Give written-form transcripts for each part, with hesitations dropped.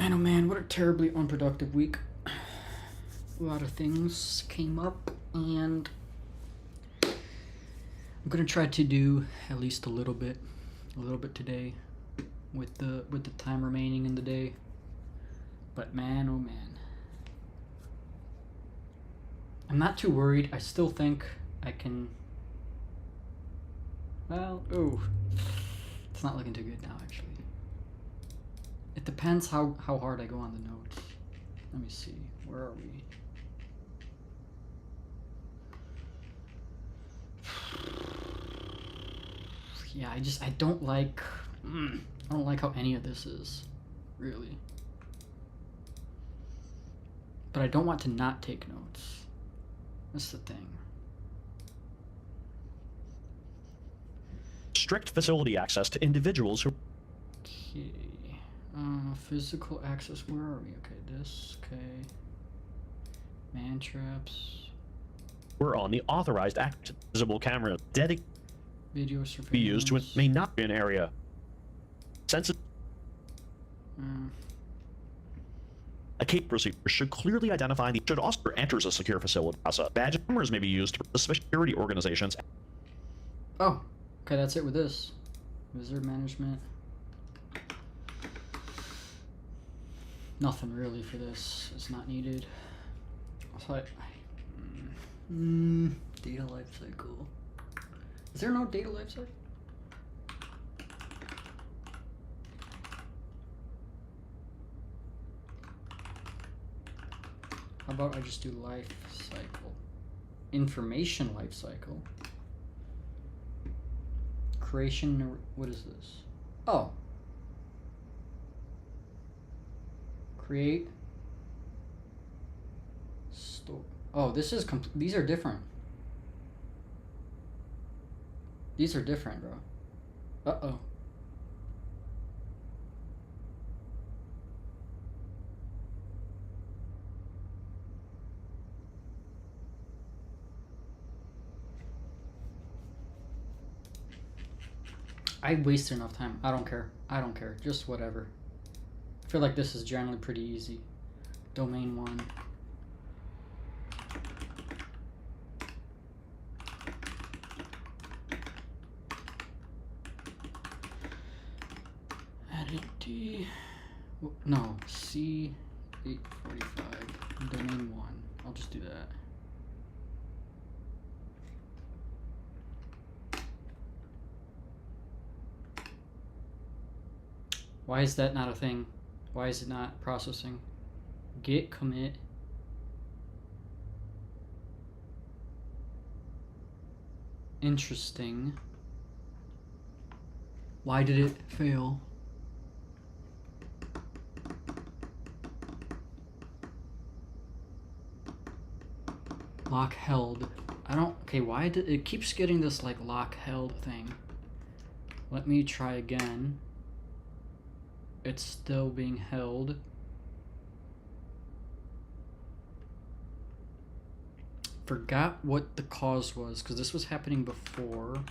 Man, oh man, what a terribly unproductive week. A lot of things came up, and I'm gonna try to do at least a little bit today, with the time remaining in the day. But man, oh man, I'm not too worried. I still think I can. Well, oh, it's not looking too good now, actually. It depends how hard I go on the notes. Let me see. Where are we? Yeah, I don't like. I don't like how any of this is, really. But I don't want to not take notes. That's the thing. Strict facility access to individuals who... Okay. Physical access, where are we? Okay, this, okay. Man traps. We're on the authorized act. Visible camera dedicated Video surveillance. be used to may not be an area. Sensitive. A case procedure should clearly identify the should also enters a secure facility. Badge numbers may be used for security organizations. Oh, okay, that's it with this. Visitor management. Nothing really for this. It's not needed. So data lifecycle. Is there no data lifecycle? How about I just do life cycle? Information life cycle. Creation, what is this? Oh. Create. Store. Oh, this is these are different. These are different, bro. Uh-oh. I wasted enough time. I don't care. I don't care. Just whatever. I feel like this is generally pretty easy. Domain 1. Edit D. No, C845. Domain 1. I'll just do that. Why is that not a thing? Why is it not processing? Git commit. Interesting. Why did it fail? Lock held. I don't. Okay, why did it keeps getting this like lock held thing? Let me try again. It's still being held. Forgot what the cause was, because this was happening before.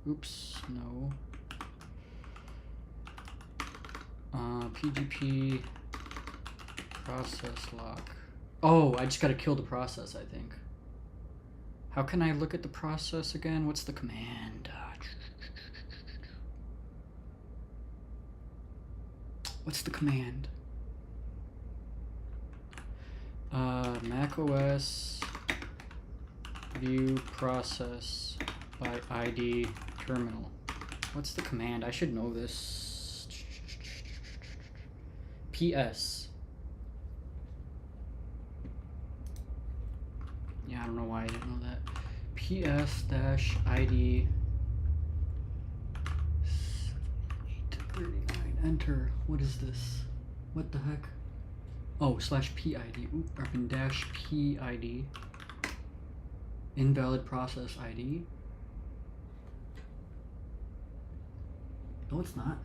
Oops, no. PGP process lock. Oh, I just gotta kill the process, I think. How can I look at the process again? What's the command? What's the command? Mac OS view process by ID terminal. What's the command? I should know this. PS. Yeah, I don't know why I didn't know that. PS-ID 839. Enter. What is this? What the heck? Oh, /PID. Oop, or -PID. Invalid process ID. No, it's not.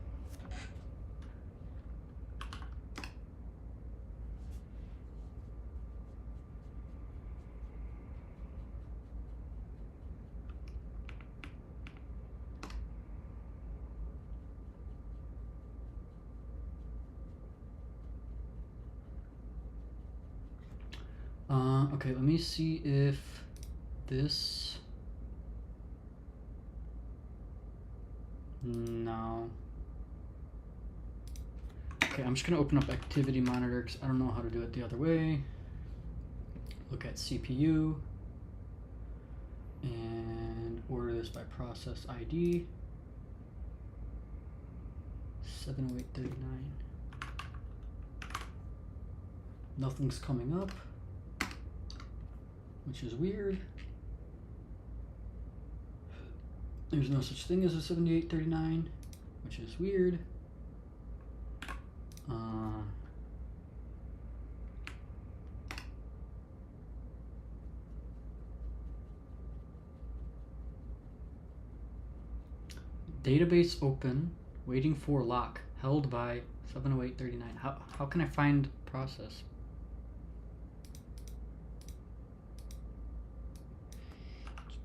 Okay, let me see if this... No. Okay, I'm just gonna open up activity monitor because I don't know how to do it the other way. Look at CPU and order this by process ID 70839. Nothing's coming up, which is weird. There's no such thing as a 7839, which is weird. Database open, waiting for lock, held by 70839. How can I find process?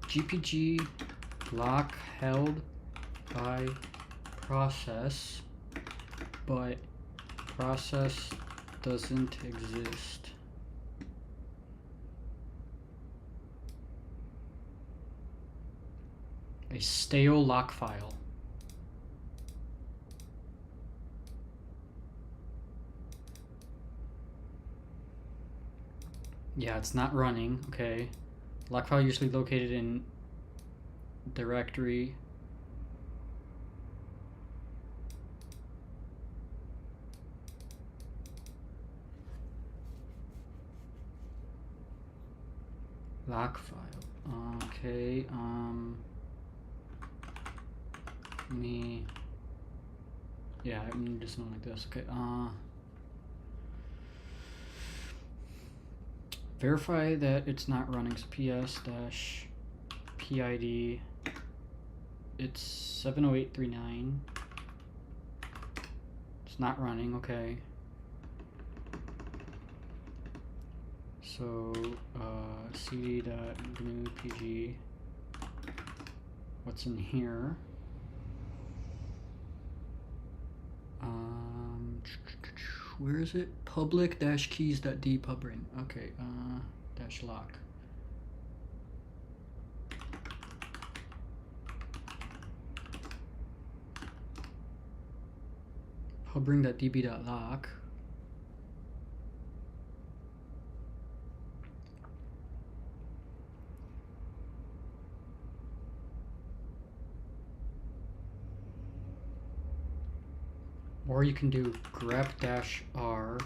GPG lock held by process, but process doesn't exist. A stale lock file. Yeah, it's not running. Okay. Lock file usually located in directory. Lock file. Okay, yeah, I'm just not like this. Okay, verify that it's not running. So ps-pid, it's 70839. It's not running. Okay. So cd.gnu pg. What's in here? Where is it? Public-keys.dpubring. Okay, dash lock. Pubring.db.lock. Or you can do grep-r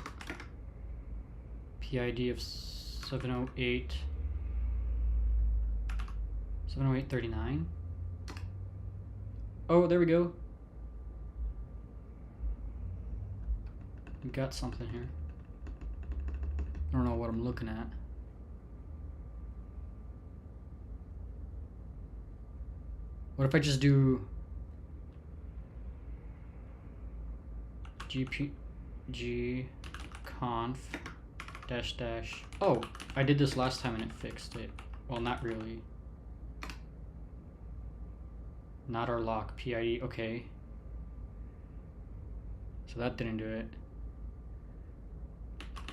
PID of 70839. Oh, there we go. We got something here. I don't know what I'm looking at. What if I just do gpg conf dash dash. Oh, I did this last time and it fixed it. Well, not really. Not our lock. PID. Okay. So that didn't do it.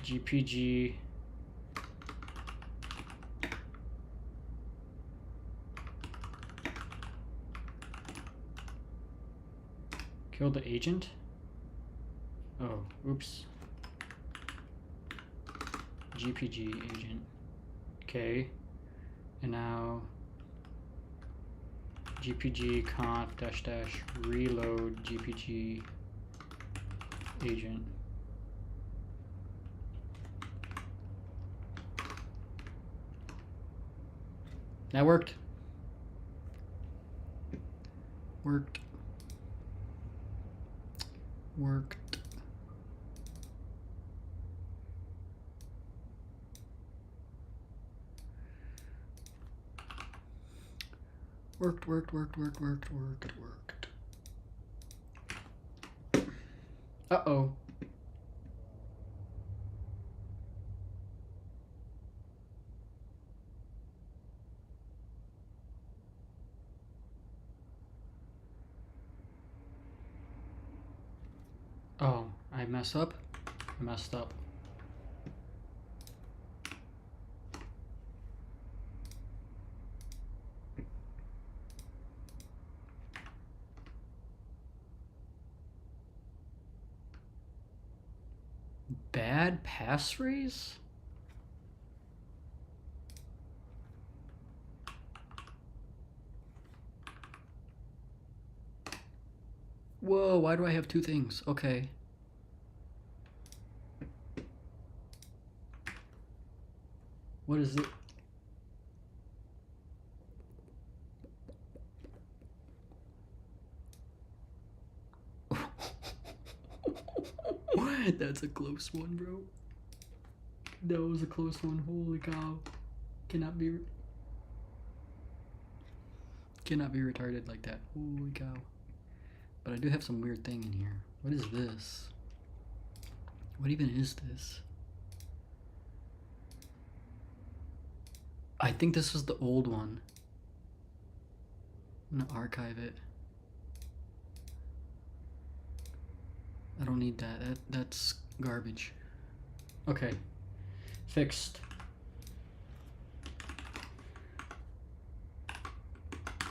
GPG. Kill the agent? Oh, oops. GPG agent. Okay. And now GPG conf dash dash reload GPG agent. That worked. Worked. Worked. Worked. Uh-oh. Oh, I messed up? I messed up. Add passphrase? Whoa, why do I have two things? Okay. What is it? That's a close one, bro. That was a close one. Holy cow. Cannot be retarded like that. Holy cow. But I do have some weird thing in here. What is this? What even is this? I think this was the old one. I'm gonna archive it. I don't need that. That's garbage. Okay. Fixed.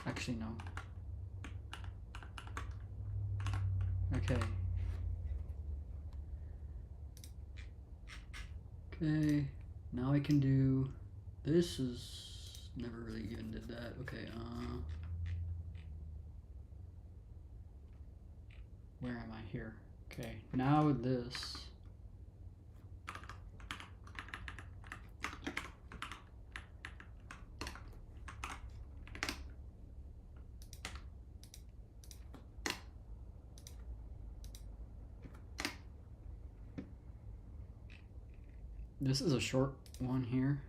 Actually, no. Okay. Okay. Now I can do... This is... Never really even did that. Okay, where am I? Here. Okay, now this. This is a short one here.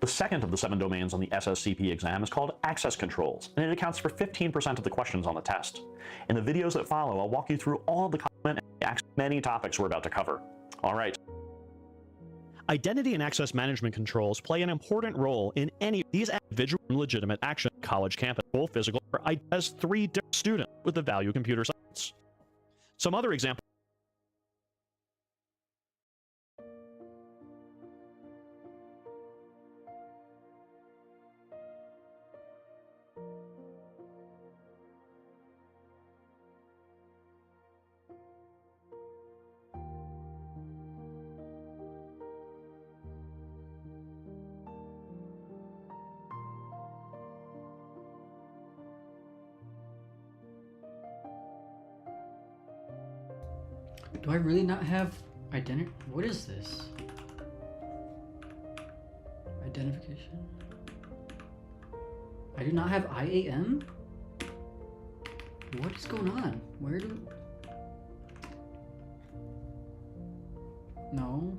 The second of the 7 domains on the SSCP exam is called access controls, and it accounts for 15% of the questions on the test. In the videos that follow, I'll walk you through all the common and many topics we're about to cover. All right. Identity and access management controls play an important role in any of these individual and legitimate action college campus, full physical, or as 3 different students with the value computer science. Some other examples. Do I really not have identity? What is this? Identification? I do not have IAM? What is going on? Where do... No.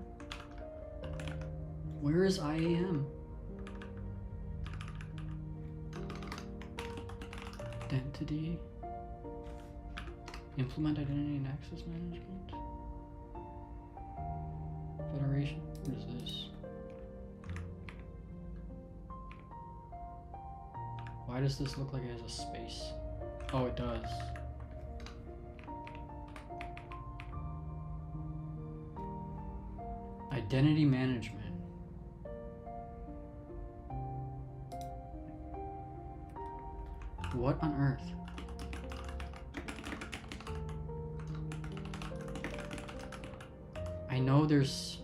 Where is IAM? Identity. Implement identity and access management. Federation. What is this? Why does this look like it has a space? Oh, it does. Identity management. What on earth? I know there's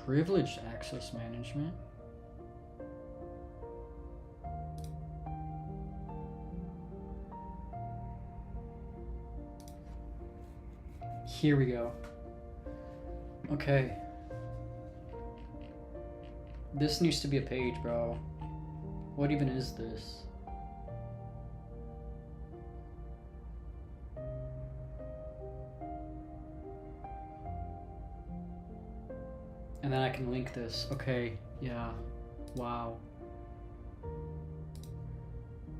privileged access management. Here we go. Okay. This needs to be a page, bro. What even is this? And then I can link this. Okay, yeah. Wow.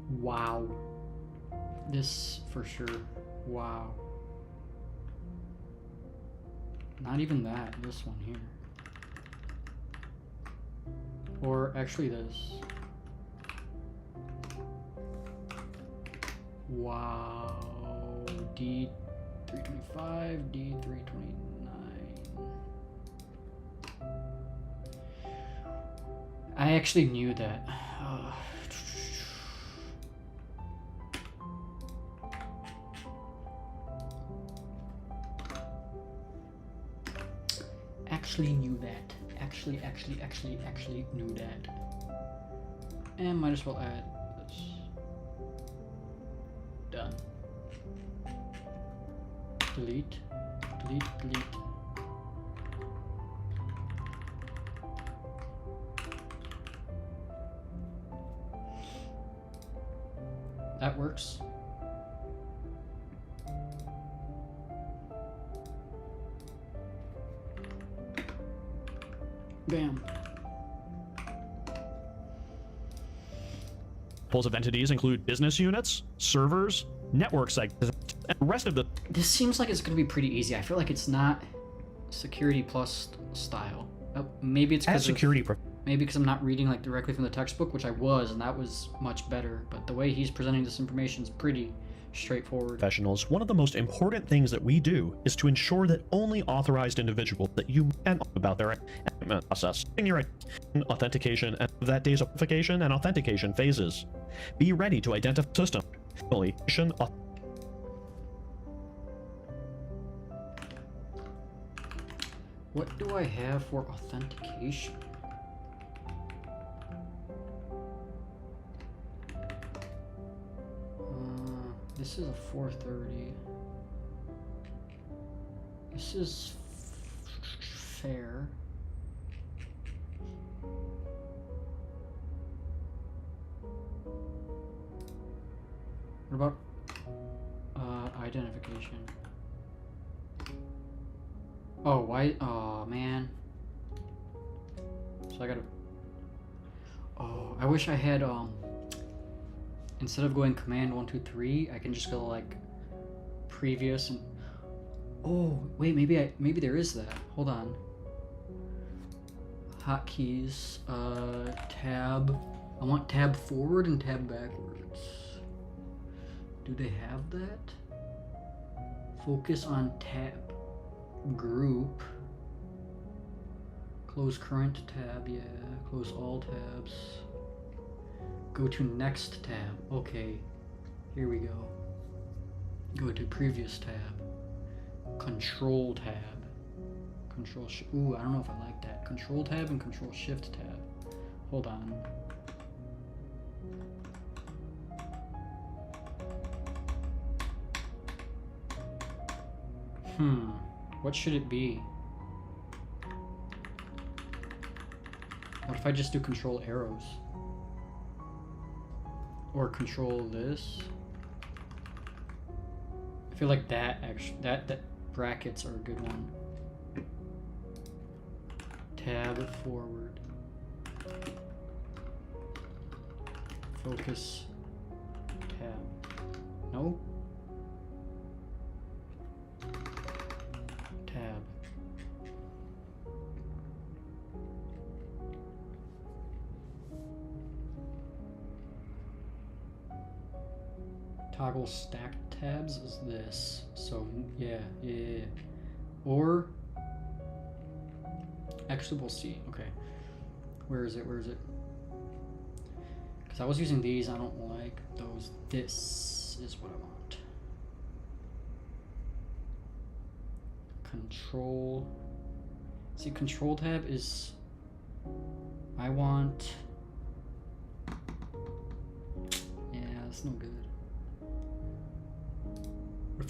Wow. This for sure. Wow. Not even that. This one here. Or actually this. Wow. D325, D329. I actually knew that. Actually knew that. Actually knew that. And might as well add this. Done. Delete. Delete, delete. That works. Bam. Examples of entities include business units, servers, network segments, and the rest of the... This seems like it's going to be pretty easy. I feel like it's not security plus style. Maybe it's because maybe because I'm not reading like directly from the textbook, which I was, and that was much better. But the way he's presenting this information is pretty straightforward. Professionals, one of the most important things that we do is to ensure that only authorized individuals that you can about their process in your authentication and that day's authentication and authentication phases. Be ready to identify system. What do I have for authentication? This is a 430. This is fair. What about identification? Oh, why? Oh, man. So I gotta. Oh, I wish I had instead of going command 1 2 3, I can just go like previous and. Oh wait, maybe there is that. Hold on. Hotkeys, tab. I want tab forward and tab backwards. Do they have that? Focus on tab. Group. Close current tab, yeah. Close all tabs. Go to next tab. Okay. Here we go. Go to previous tab. Control tab. Control shift. Ooh, I don't know if I like that. Control tab and control shift tab. Hold on. What should it be? What if I just do control arrows? Or control this? I feel like that actually, that brackets are a good one. Tab forward. Focus. Tab. No? Tab. Toggle stacked tabs is this. So yeah. Or actually we'll see. Okay. Where is it? Because I was using these, I don't like those. This is what I want. Control. See, control tab is. I want. Yeah, that's no good.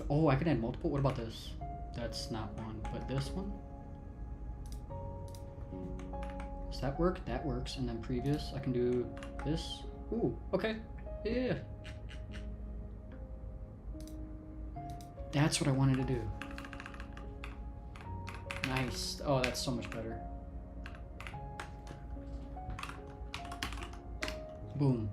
Oh, I can add multiple. What about this? That's not one, but this one. Does that work? That works. And then previous, I can do this. Ooh, okay. Yeah. That's what I wanted to do. Nice. Oh, that's so much better. Boom.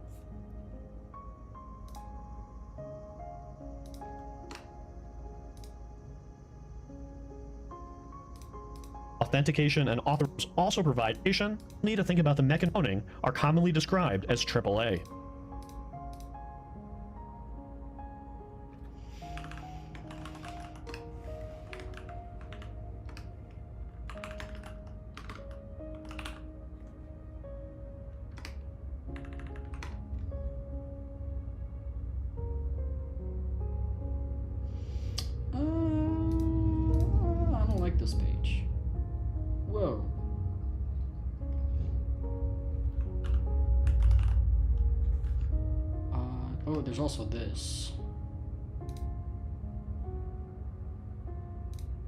Authentication and authors also provide information. Need to think about the mechanisms are commonly described as AAA. I don't like this page. Whoa. Oh, there's also this.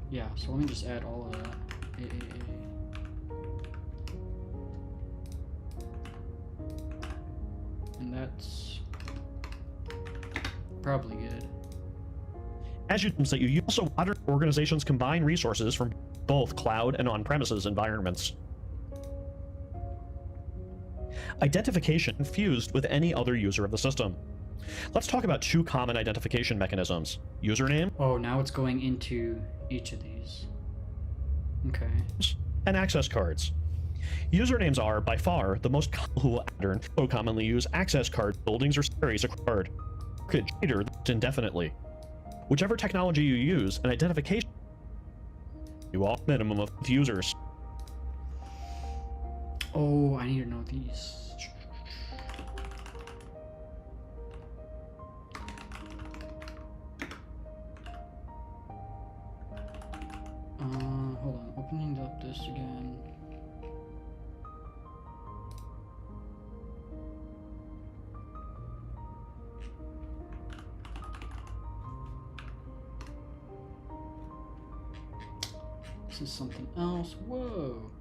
Yeah, so let me just add all of that. And that's probably good. As you that you also modern organizations combine resources from both cloud and on-premises environments. Identification fused with any other user of the system. Let's talk about two common identification mechanisms: username. Oh, now it's going into each of these. Okay. And access cards. Usernames are, by far, the most modern, so commonly used access card buildings or series of card. Later indefinitely. Whichever technology you use, an identification you all minimum of users. Oh, I need to know these. Hold on, opening up this again. This is something else. Whoa.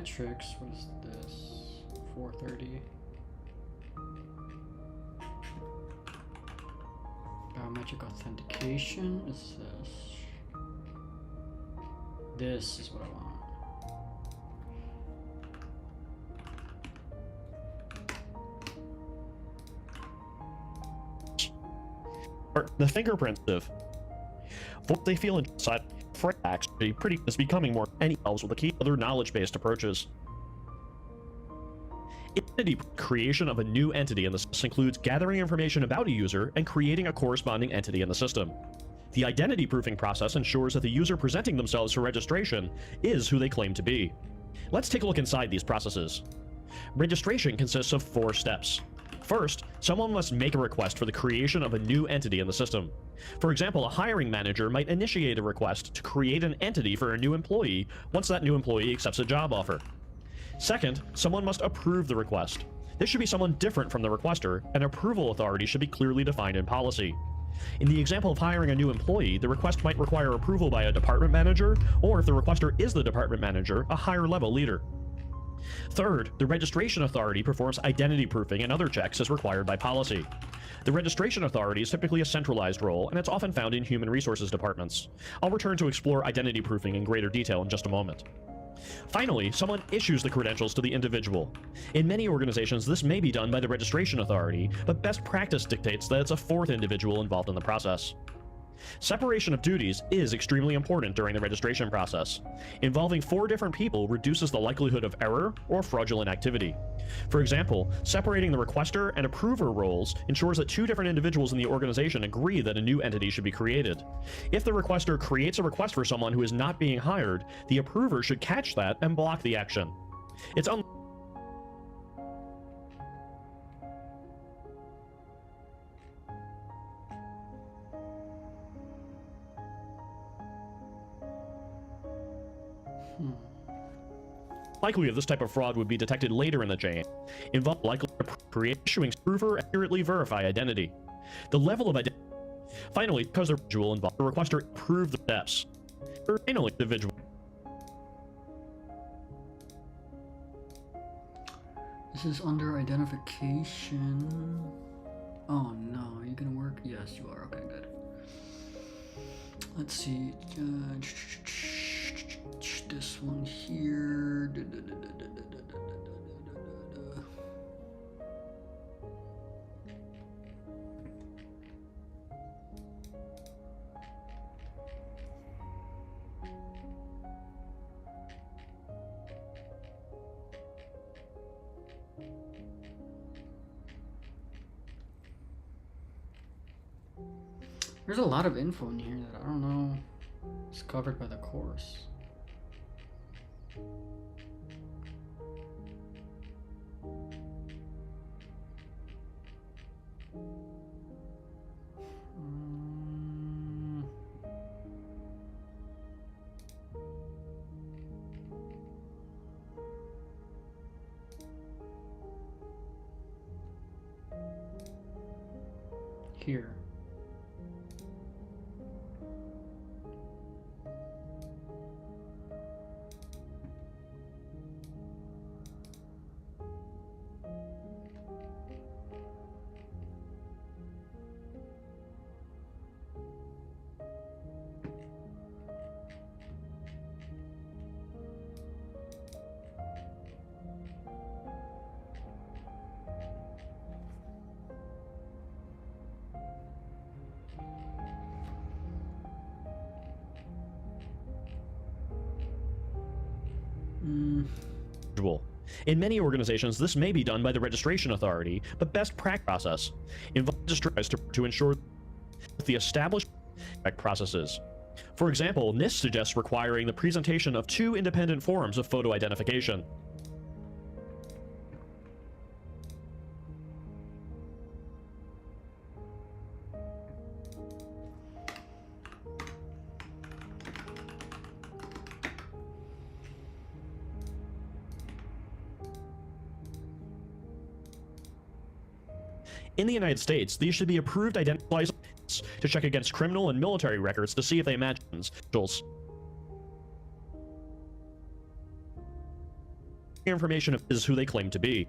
biometrics, what is this? 430. Biometric authentication is this. This is what I want. The fingerprint of what they feel inside actually pretty is becoming more any else with a key other knowledge-based approaches. Identity creation of a new entity in the system includes gathering information about a user and creating a corresponding entity in the system. The identity proofing process ensures that the user presenting themselves for registration is who they claim to be. Let's take a look inside these processes. Registration consists of 4 steps. First, someone must make a request for the creation of a new entity in the system. For example, a hiring manager might initiate a request to create an entity for a new employee once that new employee accepts a job offer. Second, someone must approve the request. This should be someone different from the requester, and approval authority should be clearly defined in policy. In the example of hiring a new employee, the request might require approval by a department manager, or if the requester is the department manager, a higher level leader. Third, the registration authority performs identity proofing and other checks as required by policy. The registration authority is typically a centralized role, and it's often found in human resources departments. I'll return to explore identity proofing in greater detail in just a moment. Finally, someone issues the credentials to the individual. In many organizations, this may be done by the registration authority, but best practice dictates that it's a 4th individual involved in the process. Separation of duties is extremely important during the registration process. Involving 4 different people reduces the likelihood of error or fraudulent activity. For example, separating the requester and approver roles ensures that 2 different individuals in the organization agree that a new entity should be created. If the requester creates a request for someone who is not being hired, the approver should catch that and block the action. It's likely that this type of fraud would be detected later in the chain, involve likely issuing approver accurately verify identity. The level of identity. Finally, because the individual involved, the requester approve the steps. Finally, individual. This is under identification. Oh no, are you gonna work? Yes, you are. Okay, good. Let's see. This one here. There's a lot of info in here that I don't know is covered by the course. Here. In many organizations, this may be done by the registration authority, but best practice process involves to ensure the established processes. For example, NIST suggests requiring the presentation of 2 independent forms of photo identification. In the United States, these should be approved identifiers to check against criminal and military records to see if they match individuals. information is who they claim to be.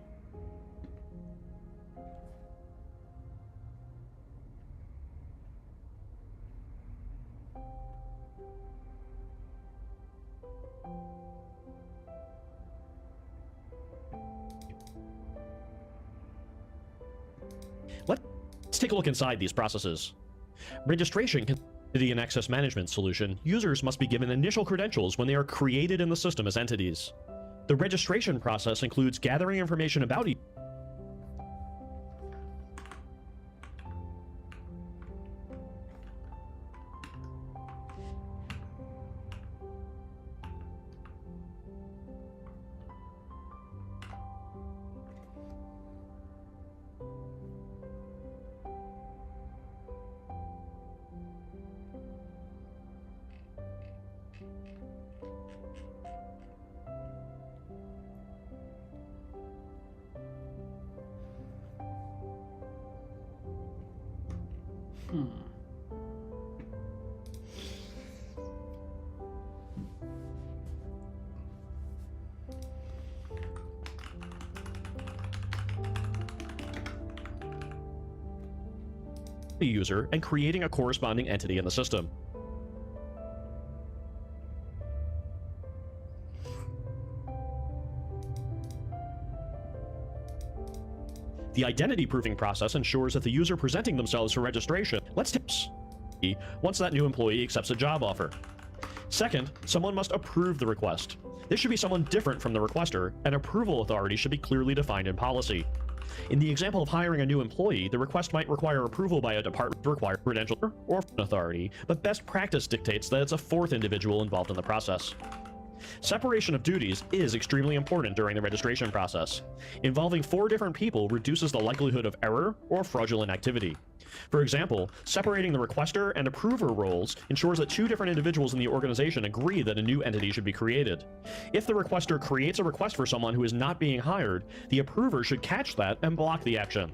Let's take a look inside these processes. Registration can be an access management solution. Users must be given initial credentials when they are created in the system as entities. The registration process includes gathering information about each. The user and creating a corresponding entity in the system. The identity proofing process ensures that the user presenting themselves for registration. Let's tips once that new employee accepts a job offer. Second, someone must approve the request. This should be someone different from the requester, and approval authority should be clearly defined in policy. In the example of hiring a new employee, the request might require approval by a department to require credential or authority, but best practice dictates that it's a fourth individual involved in the process. Separation of duties is extremely important during the registration process. Involving 4 different people reduces the likelihood of error or fraudulent activity. For example, separating the requester and approver roles ensures that 2 different individuals in the organization agree that a new entity should be created. If the requester creates a request for someone who is not being hired, the approver should catch that and block the action.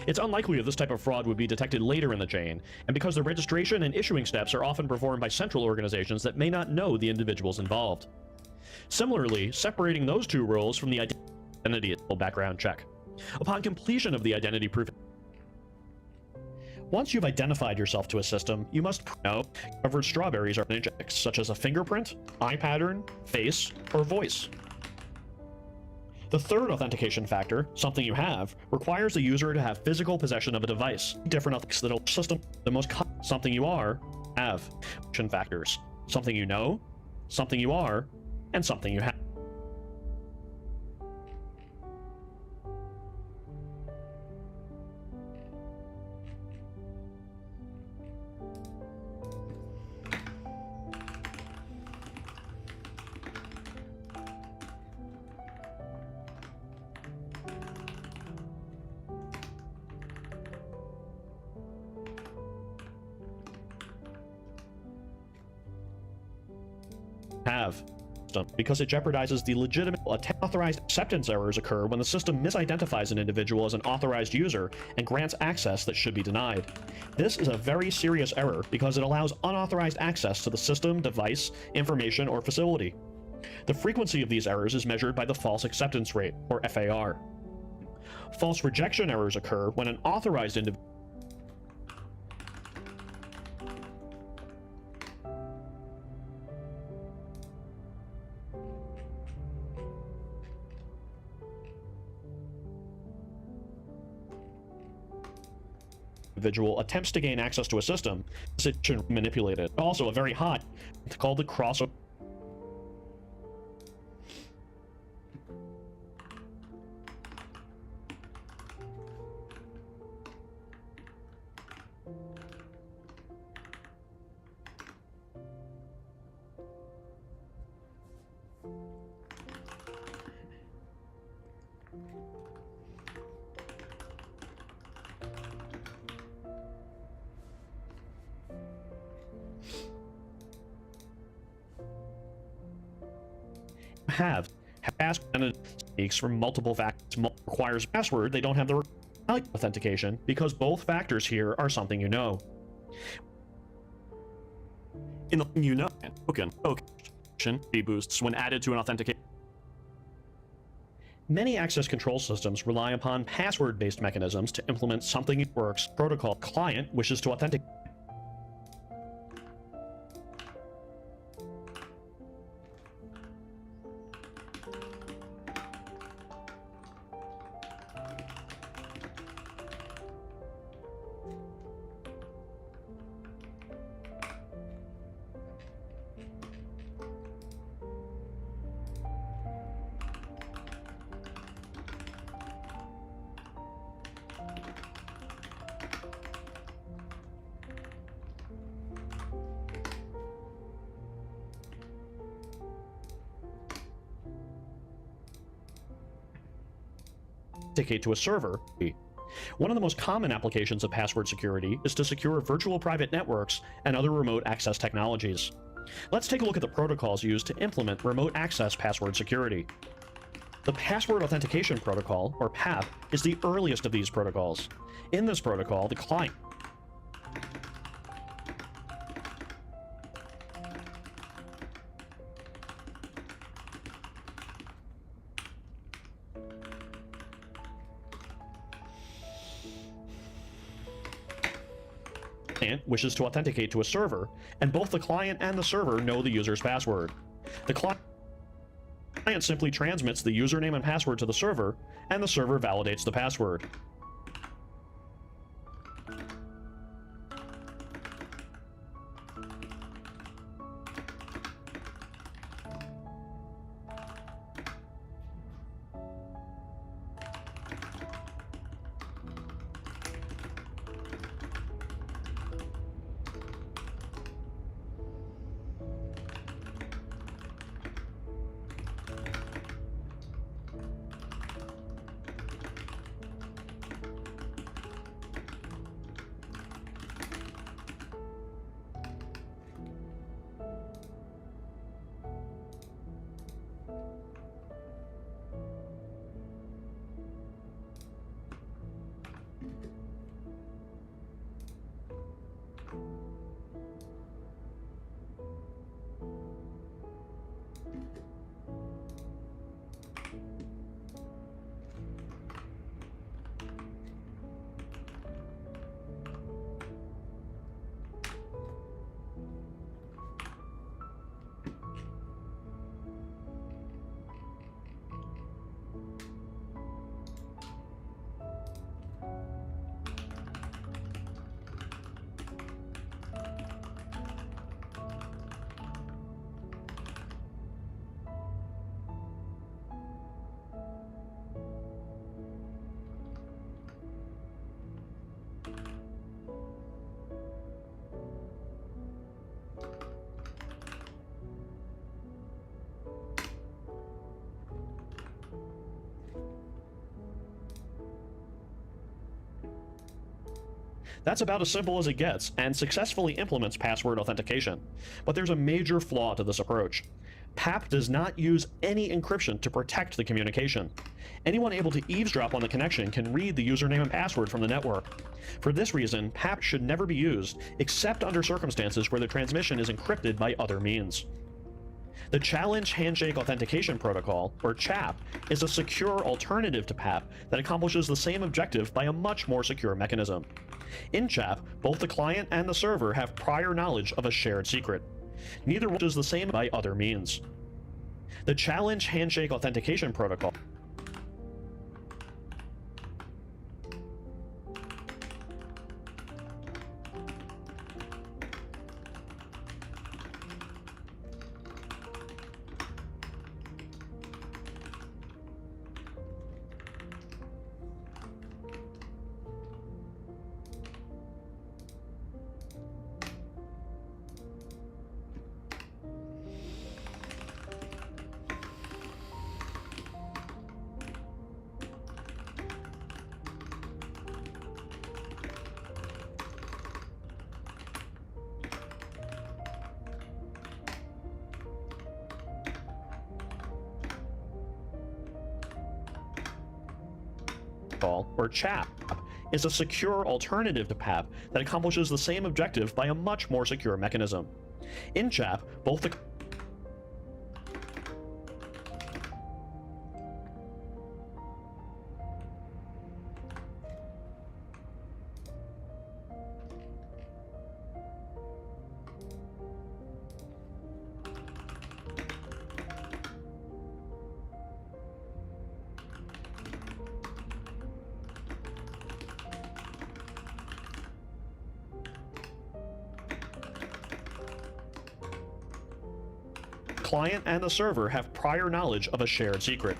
It's unlikely that this type of fraud would be detected later in the chain, and because the registration and issuing steps are often performed by central organizations that may not know the individuals involved. Similarly, separating those 2 roles from the identity background check. Upon completion of the identity proof, once you've identified yourself to a system, you must know covered strawberries are checks such as a fingerprint, eye pattern, face, or voice. The third authentication factor, something you have, requires the user to have physical possession of a device. Different authentication system, the most common, something you are, have. Factors, something you know, something you are, and something you have. Because it jeopardizes the legitimate authorized acceptance. Errors occur when the system misidentifies an individual as an authorized user and grants access that should be denied. This is a very serious error because it allows unauthorized access to the system, device, information, or facility. The frequency of these errors is measured by the false acceptance rate, or FAR. False rejection errors occur when an authorized individual attempts to gain access to a system, it should manipulate it. Also, a very hot, called the crossover. Have speaks from multiple factors, requires password. They don't have the authentication because both factors here are something you know. In the token boosts when added to an authentication. Many access control systems rely upon password-based mechanisms to implement something that works. Protocol client wishes to authenticate. To a server. One of the most common applications of password security is to secure virtual private networks and other remote access technologies. Let's take a look at the protocols used to implement remote access password security. The Password Authentication Protocol, or PAP, is the earliest of these protocols. In this protocol, the client wishes to authenticate to a server, and both the client and the server know the user's password. The client simply transmits the username and password to the server, and the server validates the password. That's about as simple as it gets, and successfully implements password authentication. But there's a major flaw to this approach. PAP does not use any encryption to protect the communication. Anyone able to eavesdrop on the connection can read the username and password from the network. For this reason, PAP should never be used, except under circumstances where the transmission is encrypted by other means. The Challenge Handshake Authentication Protocol, or CHAP, is a secure alternative to PAP that accomplishes the same objective by a much more secure mechanism. In CHAP, both the client and the server have prior knowledge of a shared secret. Neither one is the same by other means. The Challenge Handshake Authentication Protocol or CHAP, is a secure alternative to PAP that accomplishes the same objective by a much more secure mechanism. In CHAP, both the client and the server have prior knowledge of a shared secret.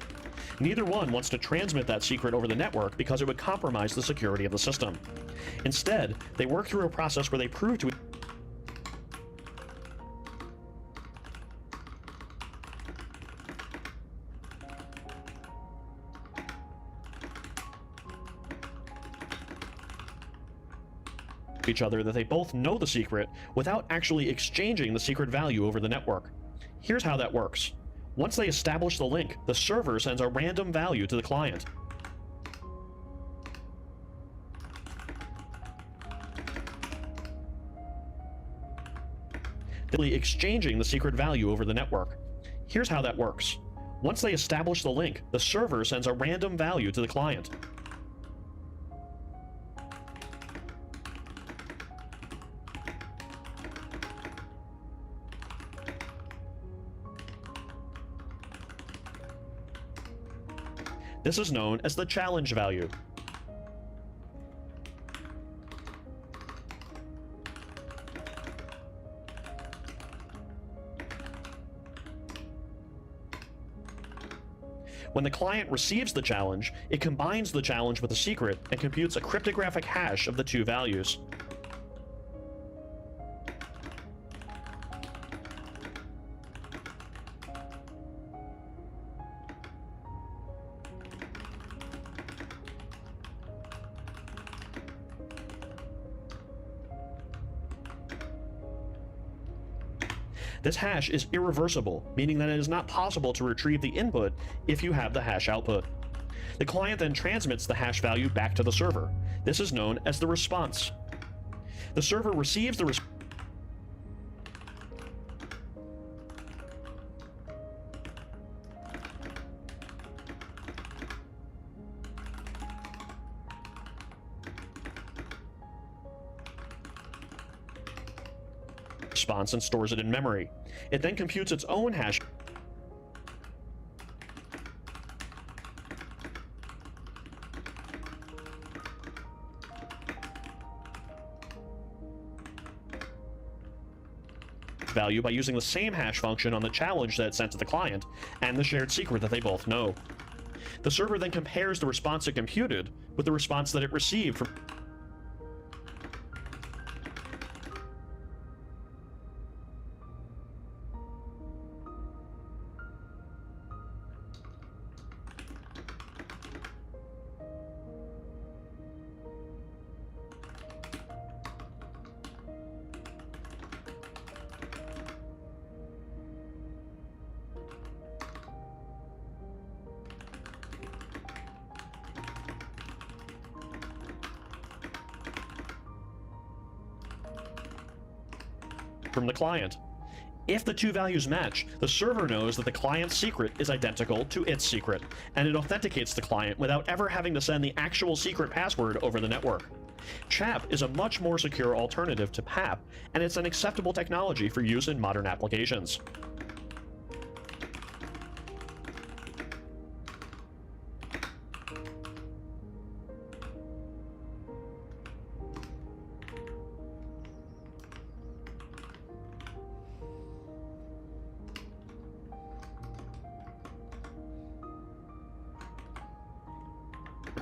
Neither one wants to transmit that secret over the network because it would compromise the security of the system. Instead, they work through a process where they prove to each other that they both know the secret without actually exchanging the secret value over the network. Here's how that works. Once they establish the link, the server sends a random value to the client. Exchanging the secret value over the network. Here's how that works. Once they establish the link, the server sends a random value to the client. This is known as the challenge value. When the client receives the challenge, it combines the challenge with the secret and computes a cryptographic hash of the two values. This hash is irreversible, meaning that it is not possible to retrieve the input if you have the hash output. The client then transmits the hash value back to the server. This is known as the response. The server receives the response and stores it in memory. It then computes its own hash value by using the same hash function on the challenge that it sent to the client and the shared secret that they both know. The server then compares the response it computed with the response that it received from the client. If the two values match, the server knows that the client's secret is identical to its secret, and it authenticates the client without ever having to send the actual secret password over the network. CHAP is a much more secure alternative to PAP, and it's an acceptable technology for use in modern applications.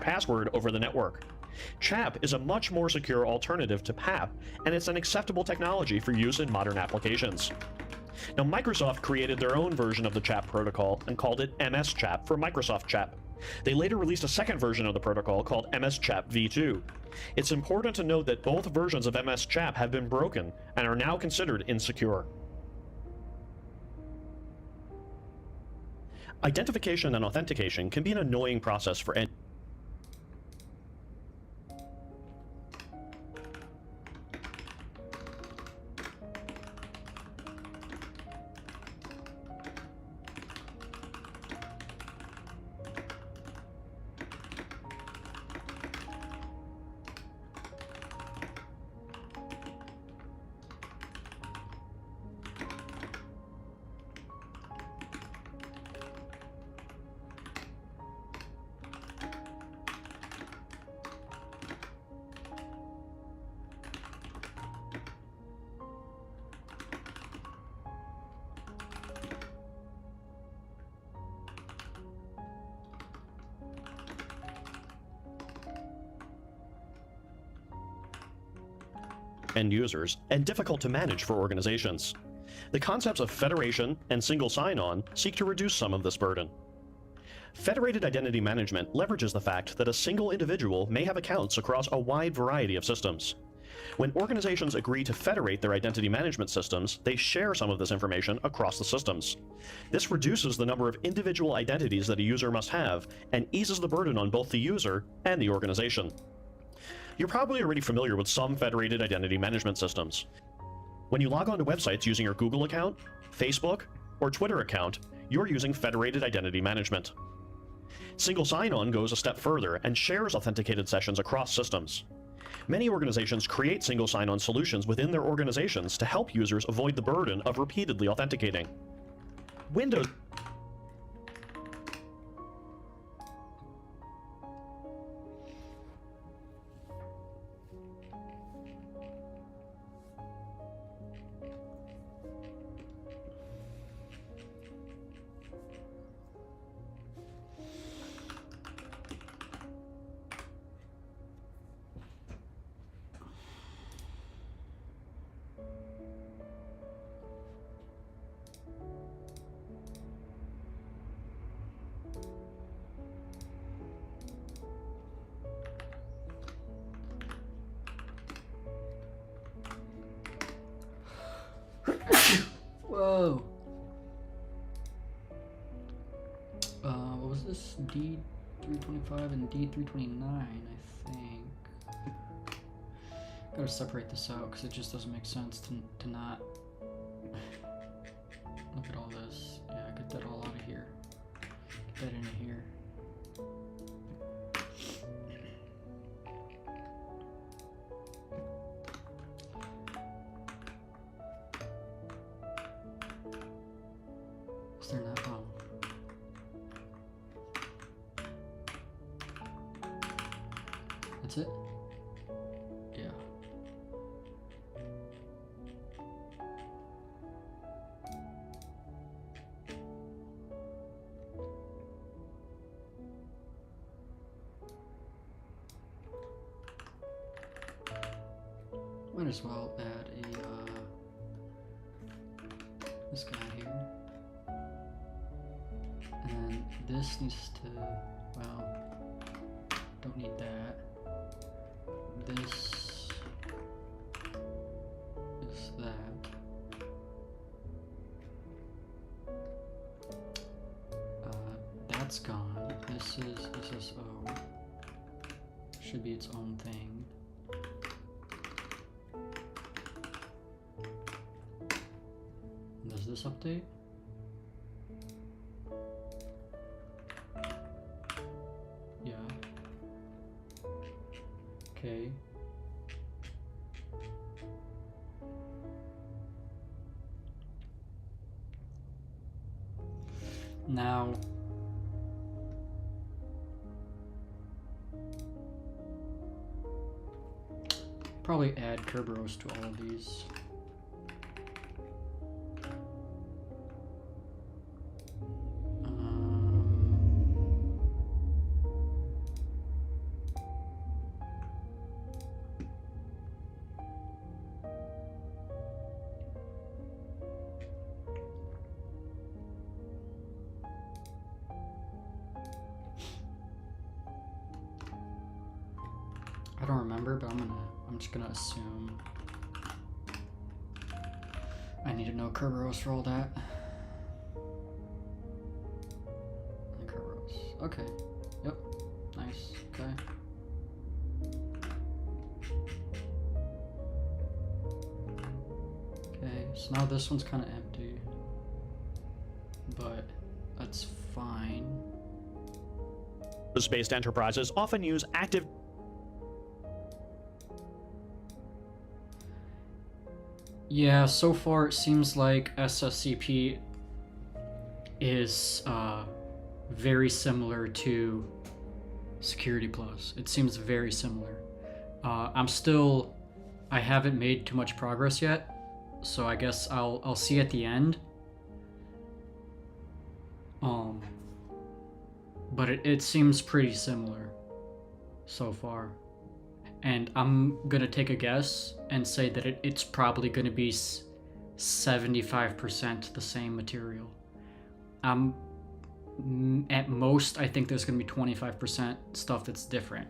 Password over the network. CHAP is a much more secure alternative to PAP, and it's an acceptable technology for use in modern applications. Now, Microsoft created their own version of the CHAP protocol and called it MS-CHAP for Microsoft CHAP. They later released a second version of the protocol called MS-CHAP v2. It's important to note that both versions of MS-CHAP have been broken and are now considered insecure. Identification and authentication can be an annoying process for any end users and difficult to manage for organizations. The concepts of federation and single sign-on seek to reduce some of this burden. Federated identity management leverages the fact that a single individual may have accounts across a wide variety of systems. When organizations agree to federate their identity management systems, they share some of this information across the systems. This reduces the number of individual identities that a user must have and eases the burden on both the user and the organization. You're probably already familiar with some federated identity management systems. When you log on to websites using your Google account, Facebook, or Twitter account, you're using federated identity management. Single sign-on goes a step further and shares authenticated sessions across systems. Many organizations create single sign-on solutions within their organizations to help users avoid the burden of repeatedly authenticating. Windows Whoa. What was this? D325 and D329, I think. Gotta separate this out because it just doesn't make sense to not look at all this. Yeah, get that all out of here. Get that into here. Is there not? Oh. That's it? Yeah. Might as well add this guy here. And this needs to, well, don't need that. This is that. That's gone. This is SSO. Should be its own thing. Does this update? Yeah. Okay. Now, probably add Kerberos to all of these. I don't remember, but I'm just gonna assume. I need to know Kerberos for all that. And Kerberos. Okay. Yep. Nice. Okay. Okay, so now this one's kinda empty. But that's fine. based enterprises often use active Yeah, so far it seems like SSCP is very similar to Security Plus. It seems very similar. I haven't made too much progress yet, so I guess I'll see at the end. But it seems pretty similar so far. and I'm gonna take a guess and say that it's probably gonna be 75% the same material. At most, I think there's gonna be 25% stuff that's different.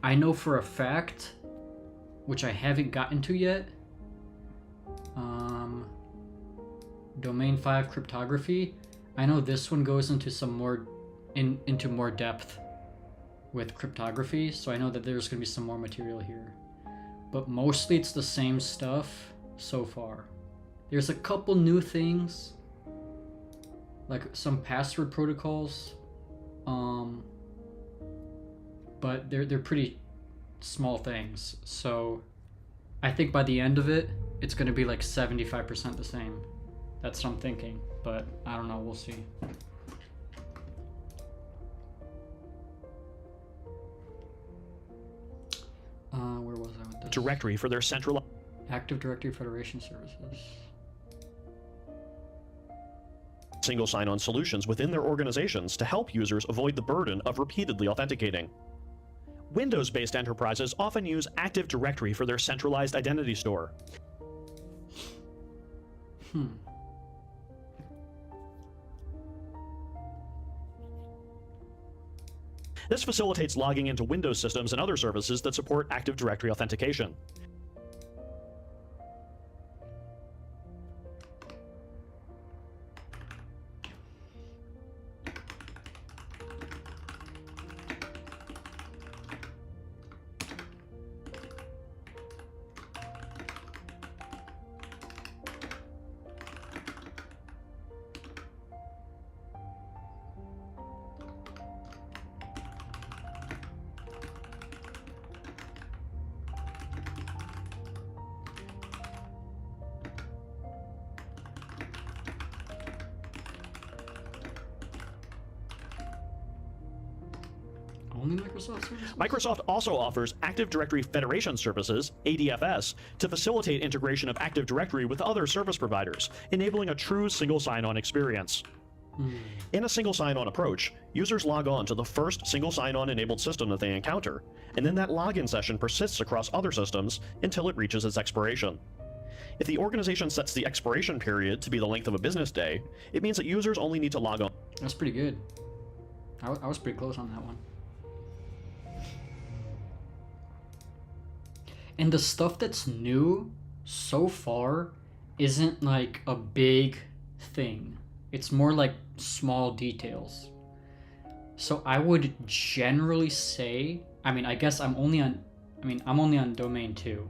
I know for a fact, which I haven't gotten to yet, Domain 5 cryptography, I know this one goes into some more, into more depth with cryptography, so I know that there's gonna be some more material here. But mostly it's the same stuff so far. There's a couple new things, like some password protocols, but they're pretty small things. So I think by the end of it, it's gonna be like 75% the same. That's what I'm thinking, but I don't know, we'll see. Where was I with this? Directory for their central Active Directory Federation services. single sign-on solutions within their organizations to help users avoid the burden of repeatedly authenticating. Windows-based enterprises often use Active Directory for their centralized identity store. This facilitates logging into Windows systems and other services that support Active Directory authentication. Only Microsoft services? Microsoft also offers Active Directory Federation Services, ADFS, to facilitate integration of Active Directory with other service providers, enabling a true single sign-on experience. In a single sign-on approach, users log on to the first single sign-on enabled system that they encounter, and then that login session persists across other systems until it reaches its expiration. If the organization sets the expiration period to be the length of a business day, it means that users only need to log on. That's pretty good. I was pretty close on that one. And the stuff that's new so far isn't like a big thing. It's more like small details. So I would generally say, I mean, I guess I'm only on domain 2.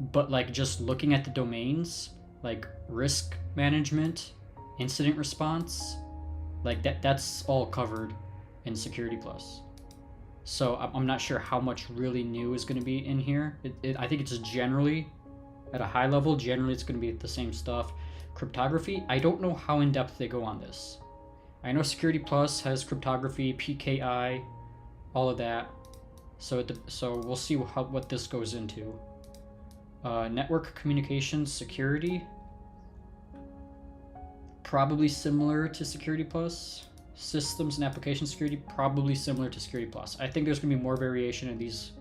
But like just looking at the domains, like risk management, incident response, like that's all covered in Security Plus. So I'm not sure how much really new is going to be in here. I think it's just generally, at a high level, generally it's going to be the same stuff. Cryptography, I don't know how in depth they go on this. I know Security Plus has cryptography, PKI, all of that. So we'll see what this goes into. Network communications security, probably similar to Security Plus. Systems and application security, probably similar to Security Plus. I think there's gonna be more variation in these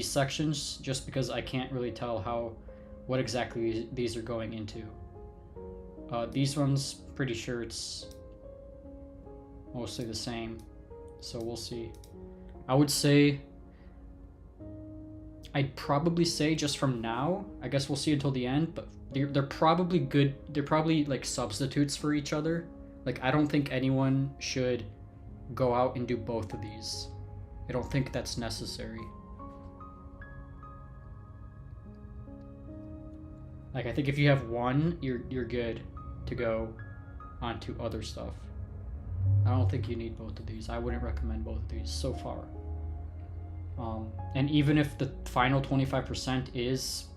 sections, just because I can't really tell what exactly these are going into. These ones, pretty sure it's mostly the same, so we'll see. I'd probably say just from now, I guess we'll see until the end, but they're probably good. They're probably like substitutes for each other. Like, I don't think anyone should go out and do both of these. I don't think that's necessary. Like, I think if you have one, you're good to go on to other stuff. I don't think you need both of these. I wouldn't recommend both of these so far. And even if the final 25% is,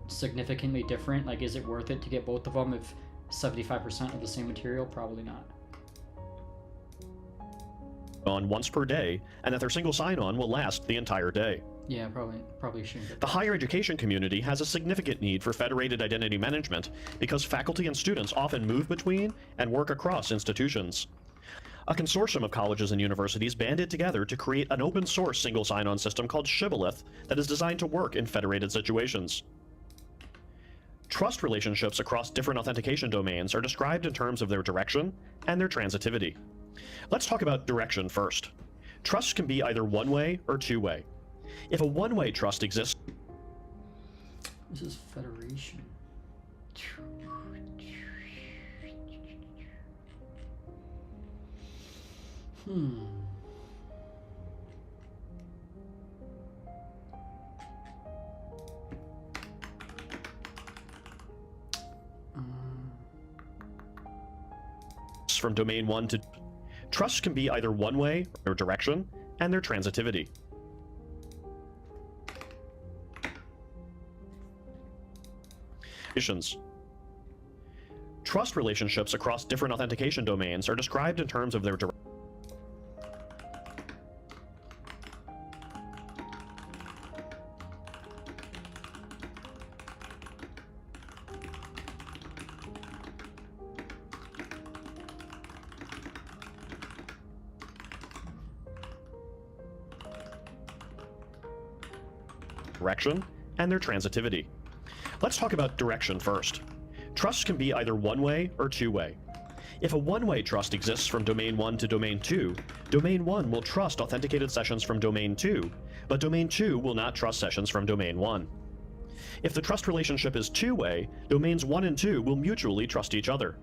significantly different, like, is it worth it to get both of them if 75% of the same material? Probably not. On once per day, and that their single sign-on will last the entire day. Yeah, probably shouldn't. The higher education community has a significant need for federated identity management because faculty and students often move between and work across institutions. A consortium of colleges and universities banded together to create an open source single sign-on system called Shibboleth that is designed to work in federated situations. Trust relationships across different authentication domains are described in terms of their direction and their transitivity. Let's talk about direction first. Trust can be either one-way or two-way. If a one-way trust exists... This is federation. From domain 1 to... Trust can be either one-way or direction and their transitivity. Trust relationships across different authentication domains are described in terms of their direction and their transitivity. Let's talk about direction first. Trust can be either one-way or two-way. If a one-way trust exists from domain 1 to domain 2, domain 1 will trust authenticated sessions from domain 2, but domain 2 will not trust sessions from domain 1. If the trust relationship is two-way, domains 1 and 2 will mutually trust each other.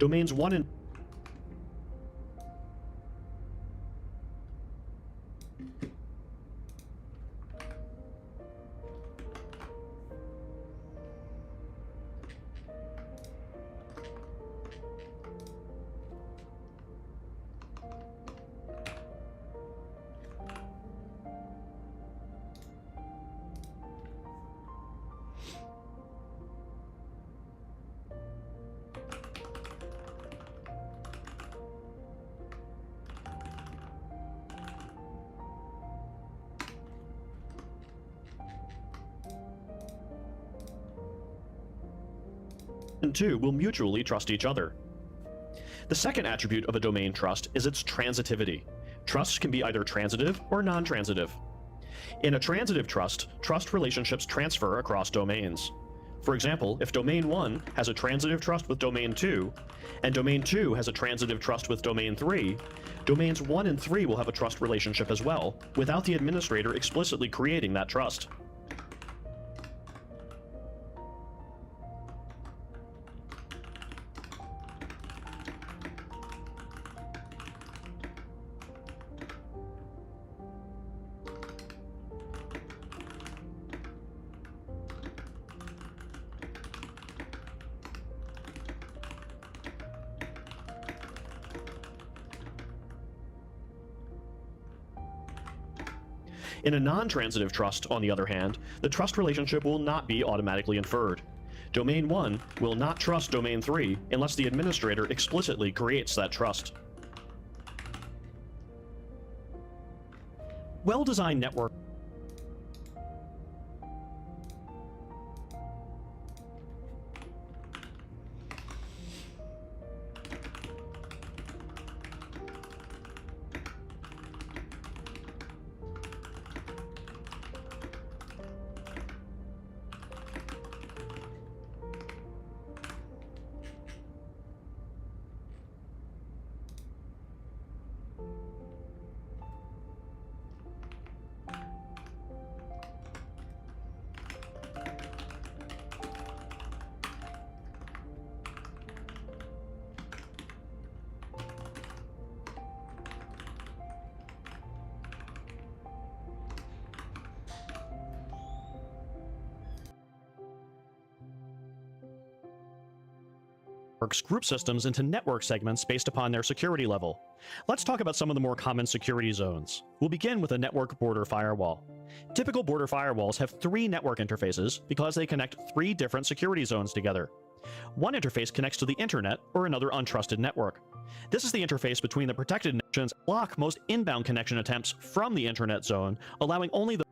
Domains 1 and two will mutually trust each other. The second attribute of a domain trust is its transitivity. Trusts can be either transitive or non-transitive. In a transitive trust, trust relationships transfer across domains. For example, if domain 1 has a transitive trust with domain 2, and domain 2 has a transitive trust with domain 3, domains 1 and 3 will have a trust relationship as well, without the administrator explicitly creating that trust. In a non-transitive trust, on the other hand, the trust relationship will not be automatically inferred. Domain 1 will not trust domain 3 unless the administrator explicitly creates that trust. Well-designed network group systems into network segments based upon their security level. Let's talk about some of the more common security zones. We'll begin with a network border firewall. Typical border firewalls have 3 network interfaces because they connect 3 different security zones together. One interface connects to the internet or another untrusted network. This is the interface between the protected connections that block most inbound connection attempts from the internet zone, allowing only the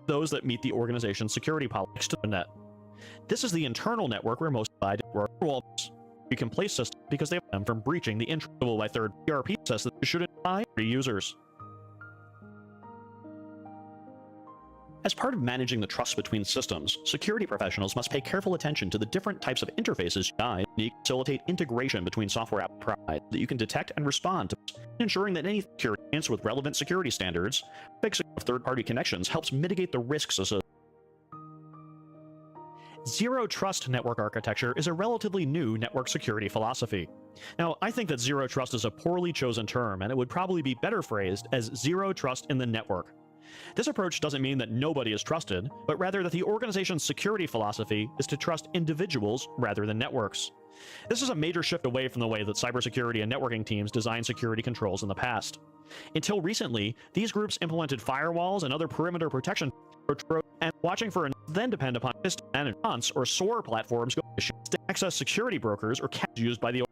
those that meet the organization's security policies to the net. This is the internal network where most firewalls you can place systems because they have them from breaching the intrusible by third ERP process that shouldn't apply to users. As part of managing the trust between systems, security professionals must pay careful attention to the different types of interfaces you facilitate integration between software apps provided that you can detect and respond to, ensuring that any security with relevant security standards, fixing of third-party connections helps mitigate the risks associated. Zero Trust network architecture is a relatively new network security philosophy. Now, I think that Zero Trust is a poorly chosen term, and it would probably be better phrased as Zero Trust in the network. This approach doesn't mean that nobody is trusted, but rather that the organization's security philosophy is to trust individuals rather than networks. This is a major shift away from the way that cybersecurity and networking teams design security controls in the past. Until recently, these groups implemented firewalls and other perimeter protection and watching for and then depend upon managed or SOAR platforms to access security brokers or used by the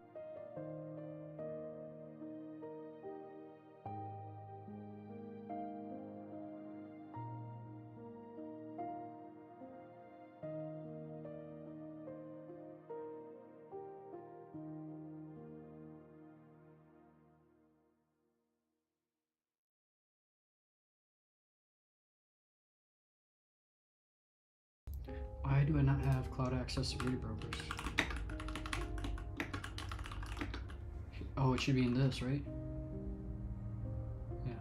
Why do I not have cloud access security brokers? Oh, it should be in this, right? Yeah.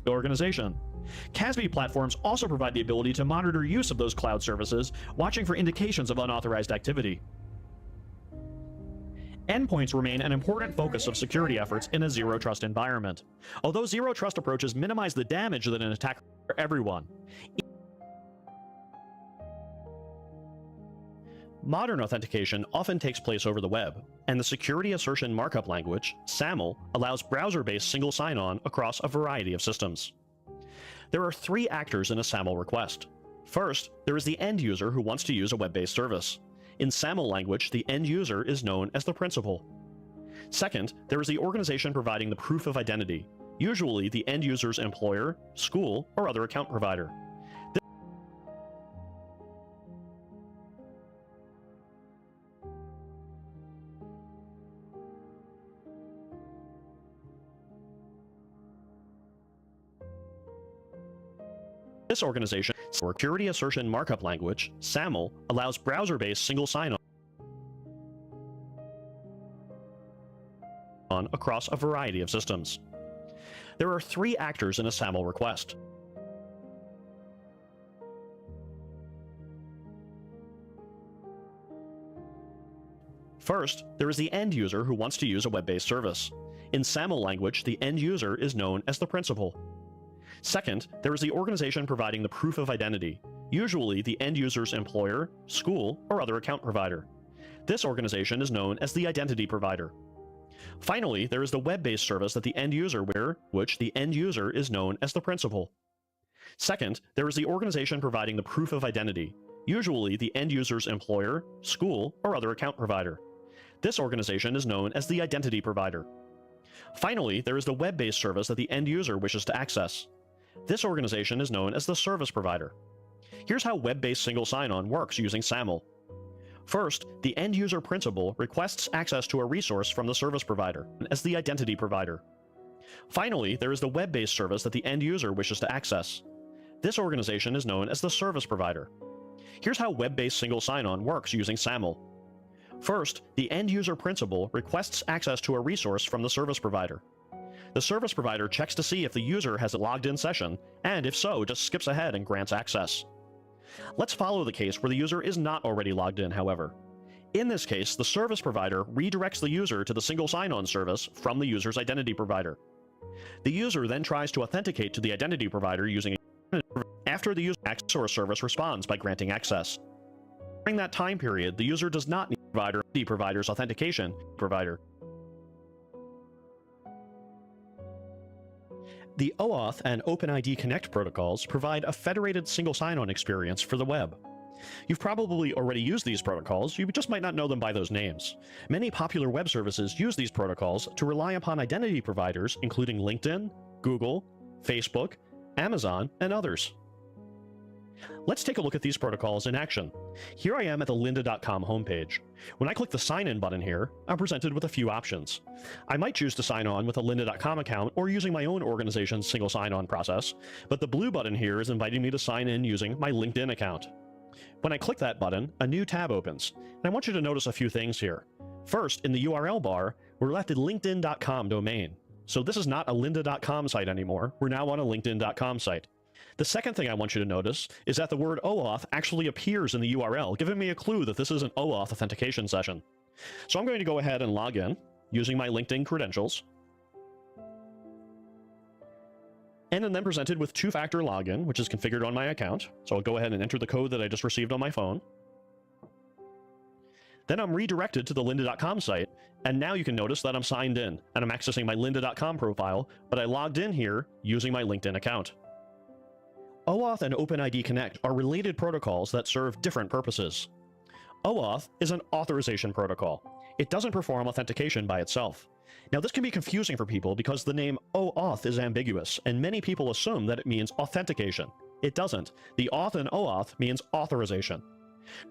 organization. CASB platforms also provide the ability to monitor use of those cloud services, watching for indications of unauthorized activity. Endpoints remain an important focus of security efforts in a Zero Trust environment. Although Zero Trust approaches minimize the damage that an attack for everyone, modern authentication often takes place over the web, and the Security Assertion Markup Language, SAML, allows browser-based single sign-on across a variety of systems. There are three actors in a SAML request. First, there is the end user who wants to use a web-based service. In SAML language, the end user is known as the principal. Second, there is the organization providing the proof of identity, usually the end user's employer, school, or other account provider. This organization, Security Assertion Markup Language, SAML, allows browser-based single sign-on across a variety of systems. There are three actors in a SAML request. First, there is the end user who wants to use a web-based service. In SAML language, the end user is known as the principal. Second, there is the organization providing the proof of identity, usually the end user's employer, school, or other account provider. This organization is known as the identity provider. Finally, there is the web-based service that the end user which the end user is known as the principal. Second, there is the organization providing the proof of identity, usually the end user's employer, school, or other account provider. This organization is known as the identity provider. Finally, there is the web-based service that the end user wishes to access. This organization is known as the service provider. Here's how web-based single sign-on works using SAML. First, the end user principal requests access to a resource from the service provider as the identity provider. Finally, there is the web-based service that the end user wishes to access. This organization is known as the service provider. Here's how web-based single sign-on works using SAML. First, the end user principal requests access to a resource from the service provider. The service provider checks to see if the user has a logged-in session, and if so, just skips ahead and grants access. Let's follow the case where the user is not already logged in, however. In this case, the service provider redirects the user to the single sign-on service from the user's identity provider. The user then tries to authenticate to the identity provider using after the user access or service responds by granting access. During that time period, the user does not need the provider's authentication provider. The OAuth and OpenID Connect protocols provide a federated single sign-on experience for the web. You've probably already used these protocols, you just might not know them by those names. Many popular web services use these protocols to rely upon identity providers, including LinkedIn, Google, Facebook, Amazon, and others. Let's take a look at these protocols in action. Here I am at the lynda.com homepage. When I click the sign in button here, I'm presented with a few options. I might choose to sign on with a lynda.com account or using my own organization's single sign-on process, but the blue button here is inviting me to sign in using my LinkedIn account. When I click that button, a new tab opens, and I want you to notice a few things here. First, in the URL bar, we're left at linkedin.com domain. So this is not a lynda.com site anymore, we're now on a linkedin.com site. The second thing I want you to notice is that the word OAuth actually appears in the URL, giving me a clue that this is an OAuth authentication session. So I'm going to go ahead and log in using my LinkedIn credentials. And I'm then presented with two-factor login, which is configured on my account. So I'll go ahead and enter the code that I just received on my phone. Then I'm redirected to the lynda.com site, and now you can notice that I'm signed in, and I'm accessing my lynda.com profile, but I logged in here using my LinkedIn account. OAuth and OpenID Connect are related protocols that serve different purposes. OAuth is an authorization protocol. It doesn't perform authentication by itself. Now this can be confusing for people because the name OAuth is ambiguous, and many people assume that it means authentication. It doesn't. The auth in OAuth means authorization.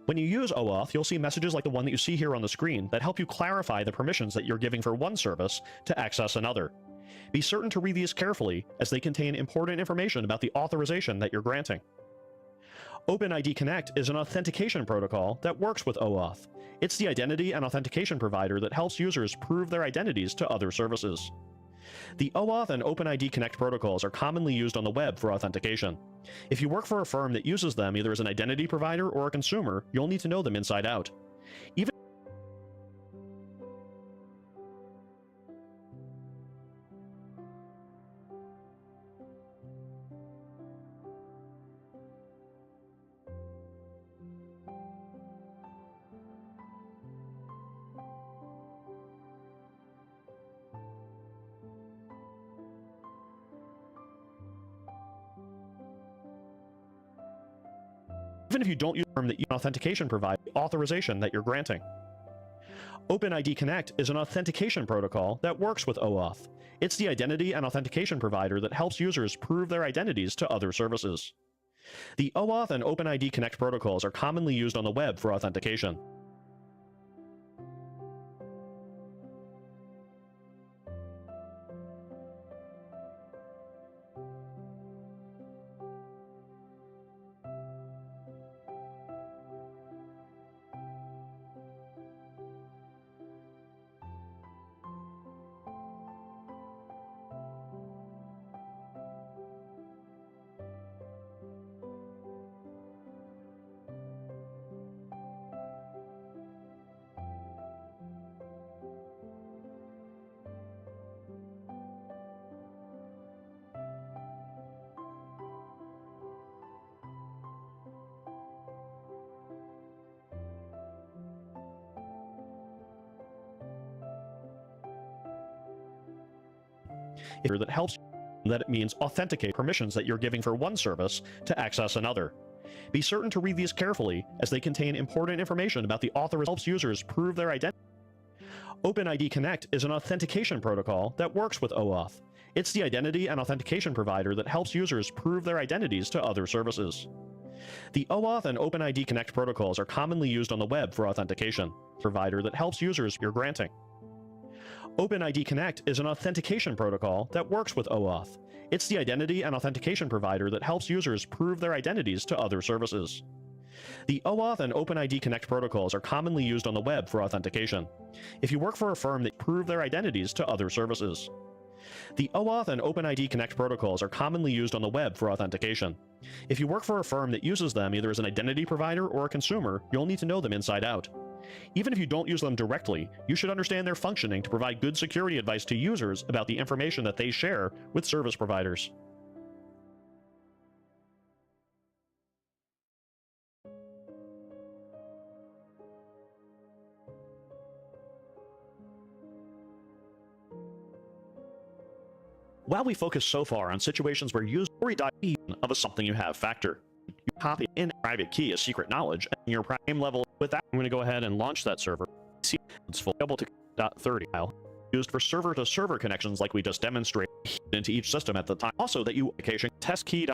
When you use OAuth, you'll see messages like the one that you see here on the screen that help you clarify the permissions that you're giving for one service to access another. Be certain to read these carefully, as they contain important information about the authorization that you're granting. OpenID Connect is an authentication protocol that works with OAuth. It's the identity and authentication provider that helps users prove their identities to other services. The OAuth and OpenID Connect protocols are commonly used on the web for authentication. If you work for a firm that uses them either as an identity provider or a consumer, you'll need to know them inside out. Even if you don't use the term that you authentication provide authorization that you're granting. OpenID Connect is an authentication protocol that works with OAuth. It's the identity and authentication provider that helps users prove their identities to other services. The OAuth and OpenID Connect protocols are commonly used on the web for authentication. That helps that it means authenticate permissions that you're giving for one service to access another. Be certain to read these carefully, as they contain important information about the author helps users prove their identity. OpenID Connect is an authentication protocol that works with OAuth. It's the identity and authentication provider that helps users prove their identities to other services. The OAuth and OpenID Connect protocols are commonly used on the web for authentication. Provider that helps users you're granting. OpenID Connect is an authentication protocol that works with OAuth. It's the identity and authentication provider that helps users prove their identities to other services. The OAuth and OpenID Connect protocols are commonly used on the web for authentication. If you work for a firm that prove their identities to other services. The OAuth and OpenID Connect protocols are commonly used on the web for authentication. If you work for a firm that uses them either as an identity provider or a consumer, you'll need to know them inside out. Even if you don't use them directly, you should understand their functioning to provide good security advice to users about the information that they share with service providers. While we focus so far on situations where users dive of a something you have factor, you copy in a private key as secret knowledge and your prime level. With that, I'm going to go ahead and launch that server. See it's full double to .30 file. used for server-to-server connections like we just demonstrated into each system at the time. Also, that you application test key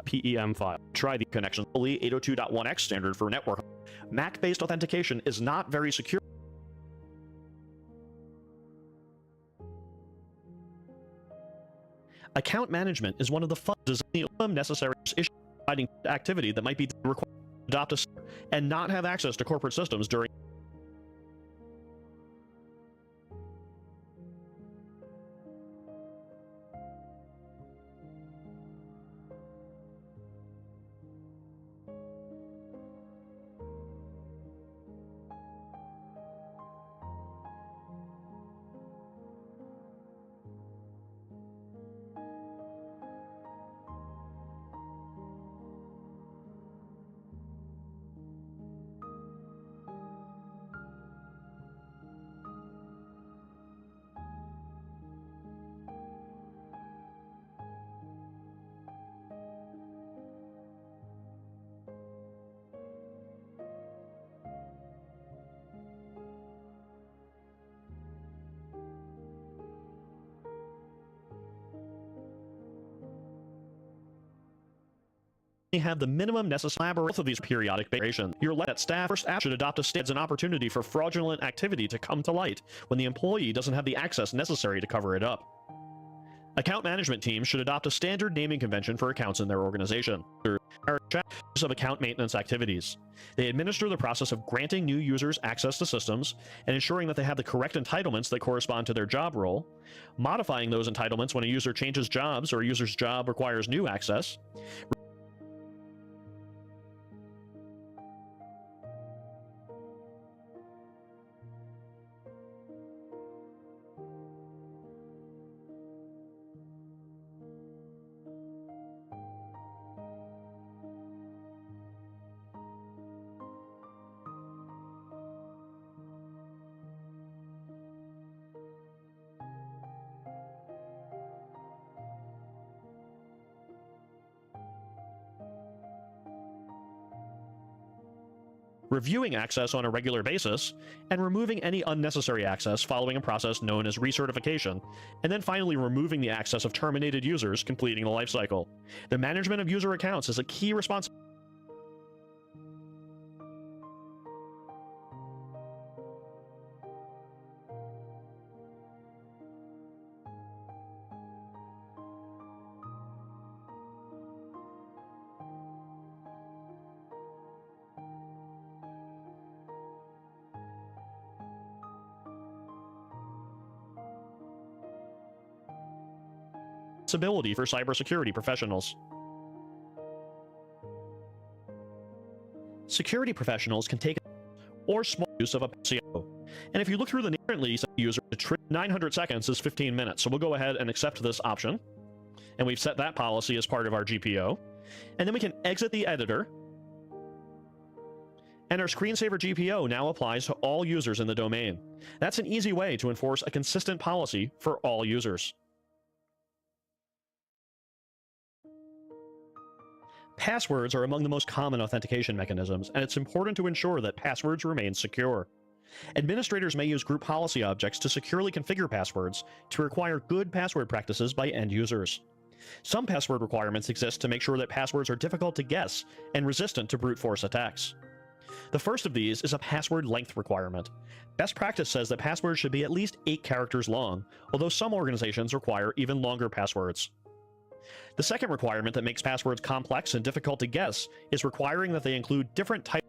.pem file. Try the connection. 802.1x standard for network. Mac-based authentication is not very secure. Account management is one of the necessary issues providing activity that might be required to adopt a and not have access to corporate systems during. Have the minimum necessary both of these periodic variations. Your let staff first should adopt a stance an opportunity for fraudulent activity to come to light when the employee doesn't have the access necessary to cover it up. Account management teams should adopt a standard naming convention for accounts in their organization. Of account maintenance activities. They administer the process of granting new users access to systems and ensuring that they have the correct entitlements that correspond to their job role, modifying those entitlements when a user changes jobs or a user's job requires new access, reviewing access on a regular basis, and removing any unnecessary access following a process known as recertification, and then finally removing the access of terminated users, completing the lifecycle. The management of user accounts is a key responsibility. For cybersecurity professionals. Security professionals can take or small use of a PCO. And if you look through the currently user, 900 seconds is 15 minutes. So we'll go ahead and accept this option. And we've set that policy as part of our GPO. And then we can exit the editor. And our screensaver GPO now applies to all users in the domain. That's an easy way to enforce a consistent policy for all users. Passwords are among the most common authentication mechanisms, and it's important to ensure that passwords remain secure. Administrators may use group policy objects to securely configure passwords to require good password practices by end users. Some password requirements exist to make sure that passwords are difficult to guess and resistant to brute force attacks. The first of these is a password length requirement. Best practice says that passwords should be at least 8 characters long, although some organizations require even longer passwords. The second requirement that makes passwords complex and difficult to guess is requiring that they include different types.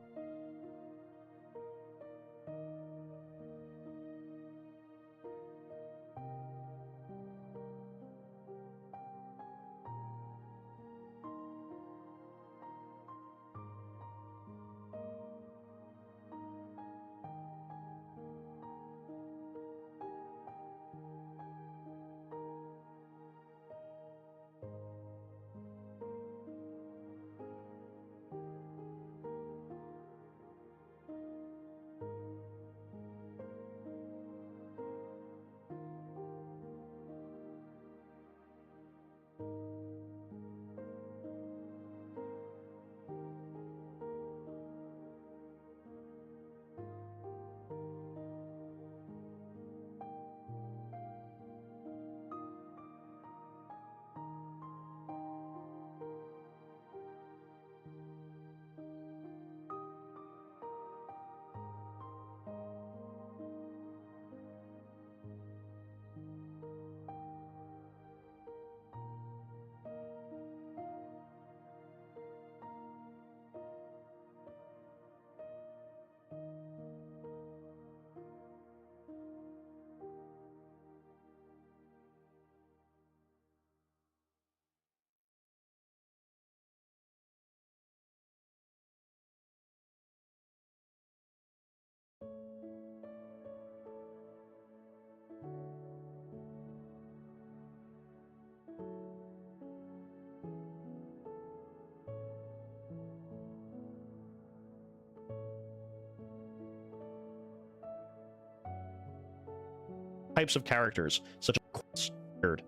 types of characters, such as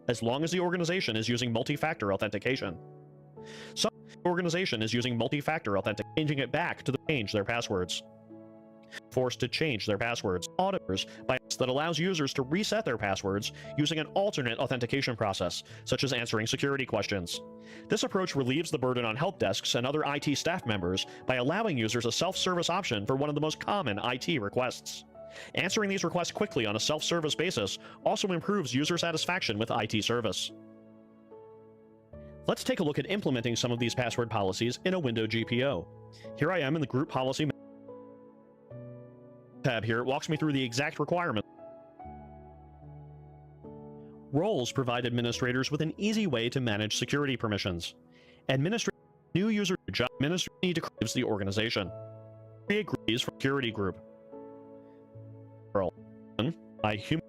as long as the organization is using multi-factor authentication. Some organization is using multi-factor authentication, changing it back to change their passwords. Forced to change their passwords. Auditors that allows users to reset their passwords using an alternate authentication process, such as answering security questions. This approach relieves the burden on help desks and other IT staff members by allowing users a self-service option for one of the most common IT requests. Answering these requests quickly on a self-service basis also improves user satisfaction with IT service. Let's take a look at implementing some of these password policies in a Windows GPO. Here I am in the Group Policy tab here. It walks me through the exact requirements. Roles provide administrators with an easy way to manage security permissions. Administrators new user job administrator need to create the organization. Agrees for security group. By human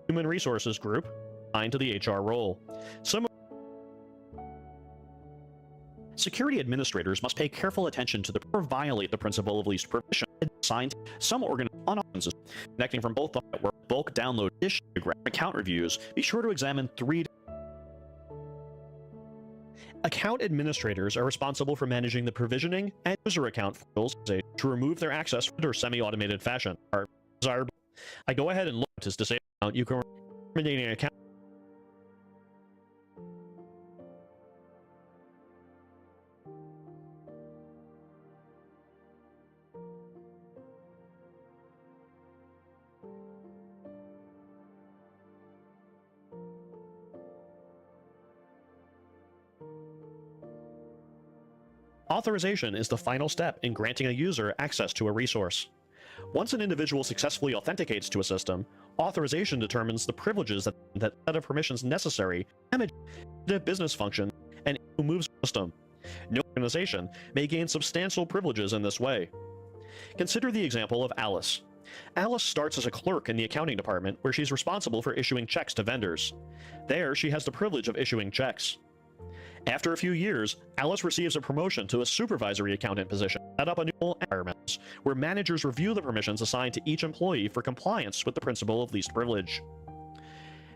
Human Resources Group, assigned to the HR role. Security administrators must pay careful attention to or violate the principle of least privilege assigned some organizations connecting from both the network, bulk download issue account reviews. Be sure to examine 3. Account administrators are responsible for managing the provisioning and user account files to remove their access or semi-automated fashion. I go ahead and look to disable account. You can eliminate an account. Authorization is the final step in granting a user access to a resource. Once an individual successfully authenticates to a system, authorization determines the privileges that set of permissions necessary to manage the business function and who moves the system. No organization may gain substantial privileges in this way. Consider the example of Alice. Alice starts as a clerk in the accounting department where she's responsible for issuing checks to vendors. There, she has the privilege of issuing checks. After a few years, Alice receives a promotion to a supervisory accountant position, set up a new environment where managers review the permissions assigned to each employee for compliance with the principle of least privilege.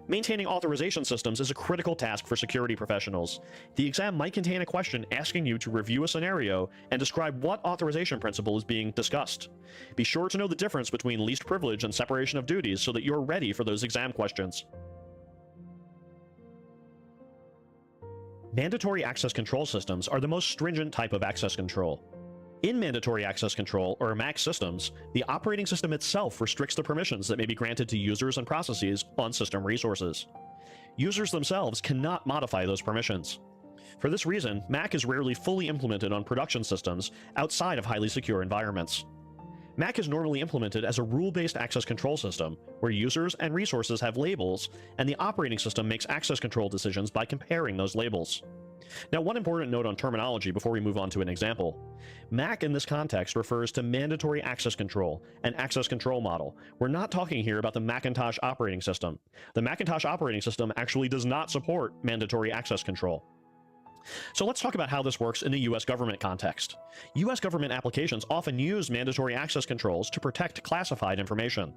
Maintaining authorization systems is a critical task for security professionals. The exam might contain a question asking you to review a scenario and describe what authorization principle is being discussed. Be sure to know the difference between least privilege and separation of duties so that you're ready for those exam questions. Mandatory access control systems are the most stringent type of access control. In mandatory access control, or MAC systems, the operating system itself restricts the permissions that may be granted to users and processes on system resources. Users themselves cannot modify those permissions. For this reason, MAC is rarely fully implemented on production systems outside of highly secure environments. MAC is normally implemented as a rule-based access control system, where users and resources have labels, and the operating system makes access control decisions by comparing those labels. Now, one important note on terminology before we move on to an example. MAC in this context refers to Mandatory Access Control, an access control model. We're not talking here about the Macintosh operating system. The Macintosh operating system actually does not support mandatory access control. So let's talk about how this works in the US government context. US government applications often use mandatory access controls to protect classified information.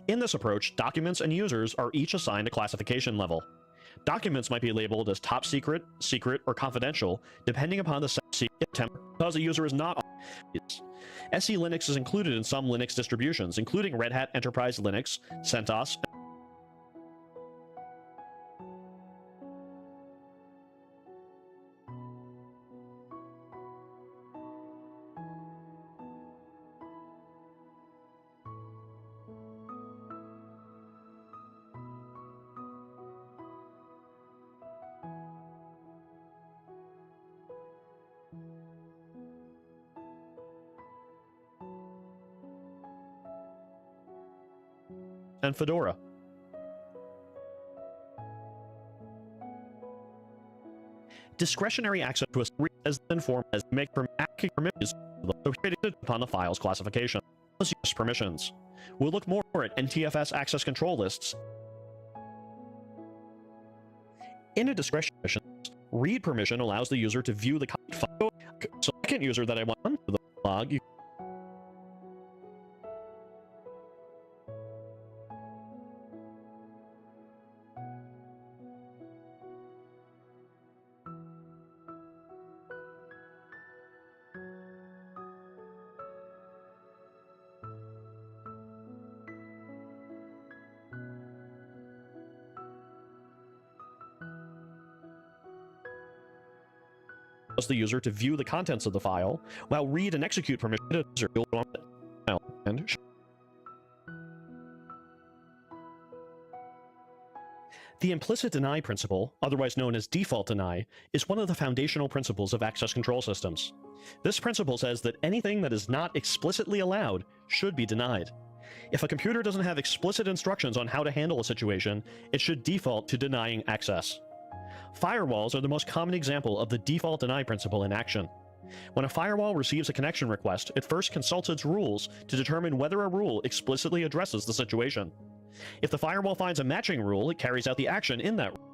In this approach, documents and users are each assigned a classification level. Documents might be labeled as top secret, secret, or confidential, depending upon the attempt because the user is not. SE Linux is included in some Linux distributions, including Red Hat Enterprise Linux, CentOS, and Fedora. Discretionary access to a is then formed as make for Mac permissions located upon the file's classification. use permissions. We'll look more at NTFS access control lists. In a discretion permissions, read permission allows the user to view the file. So second user that I want on the log, allows the user to view the contents of the file, while read and execute permission and the implicit deny principle, otherwise known as default deny, is one of the foundational principles of access control systems. This principle says that anything that is not explicitly allowed should be denied. If a computer doesn't have explicit instructions on how to handle a situation, it should default to denying access. Firewalls are the most common example of the default deny principle in action. When a firewall receives a connection request, it first consults its rules to determine whether a rule explicitly addresses the situation. If the firewall finds a matching rule, it carries out the action in that rule.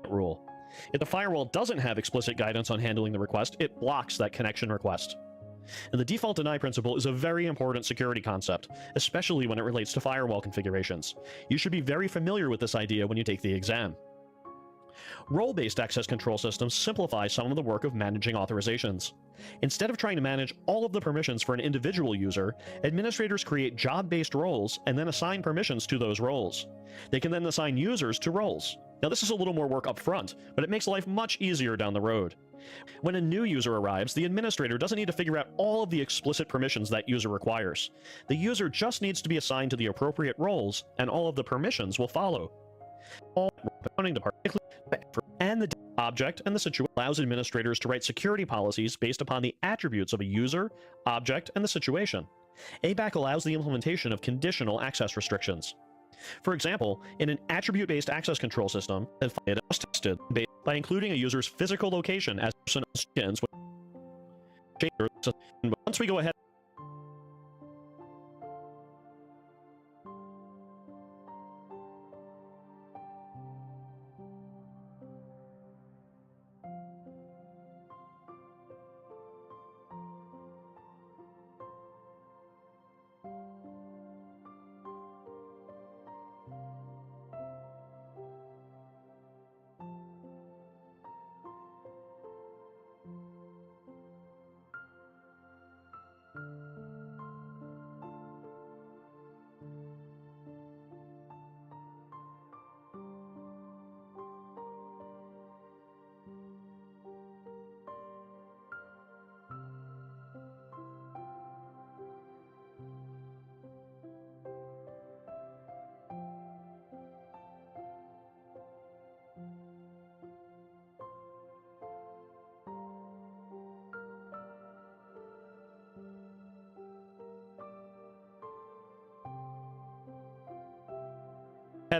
Rule. If the firewall doesn't have explicit guidance on handling the request, it blocks that connection request. And the default deny principle is a very important security concept, especially when it relates to firewall configurations. You should be very familiar with this idea when you take the exam. Role-based access control systems simplify some of the work of managing authorizations. Instead of trying to manage all of the permissions for an individual user, administrators create job-based roles and then assign permissions to those roles. They can then assign users to roles. Now, this is a little more work up front, but it makes life much easier down the road. When a new user arrives, the administrator doesn't need to figure out all of the explicit permissions that user requires. The user just needs to be assigned to the appropriate roles, and all of the permissions will follow. All accounting department and the object and the situation allows administrators to write security policies based upon the attributes of a user, object, and the situation. ABAC allows the implementation of conditional access restrictions. For example, in an attribute-based access control system, it was tested by including a user's physical location as personal skins. Once we go ahead,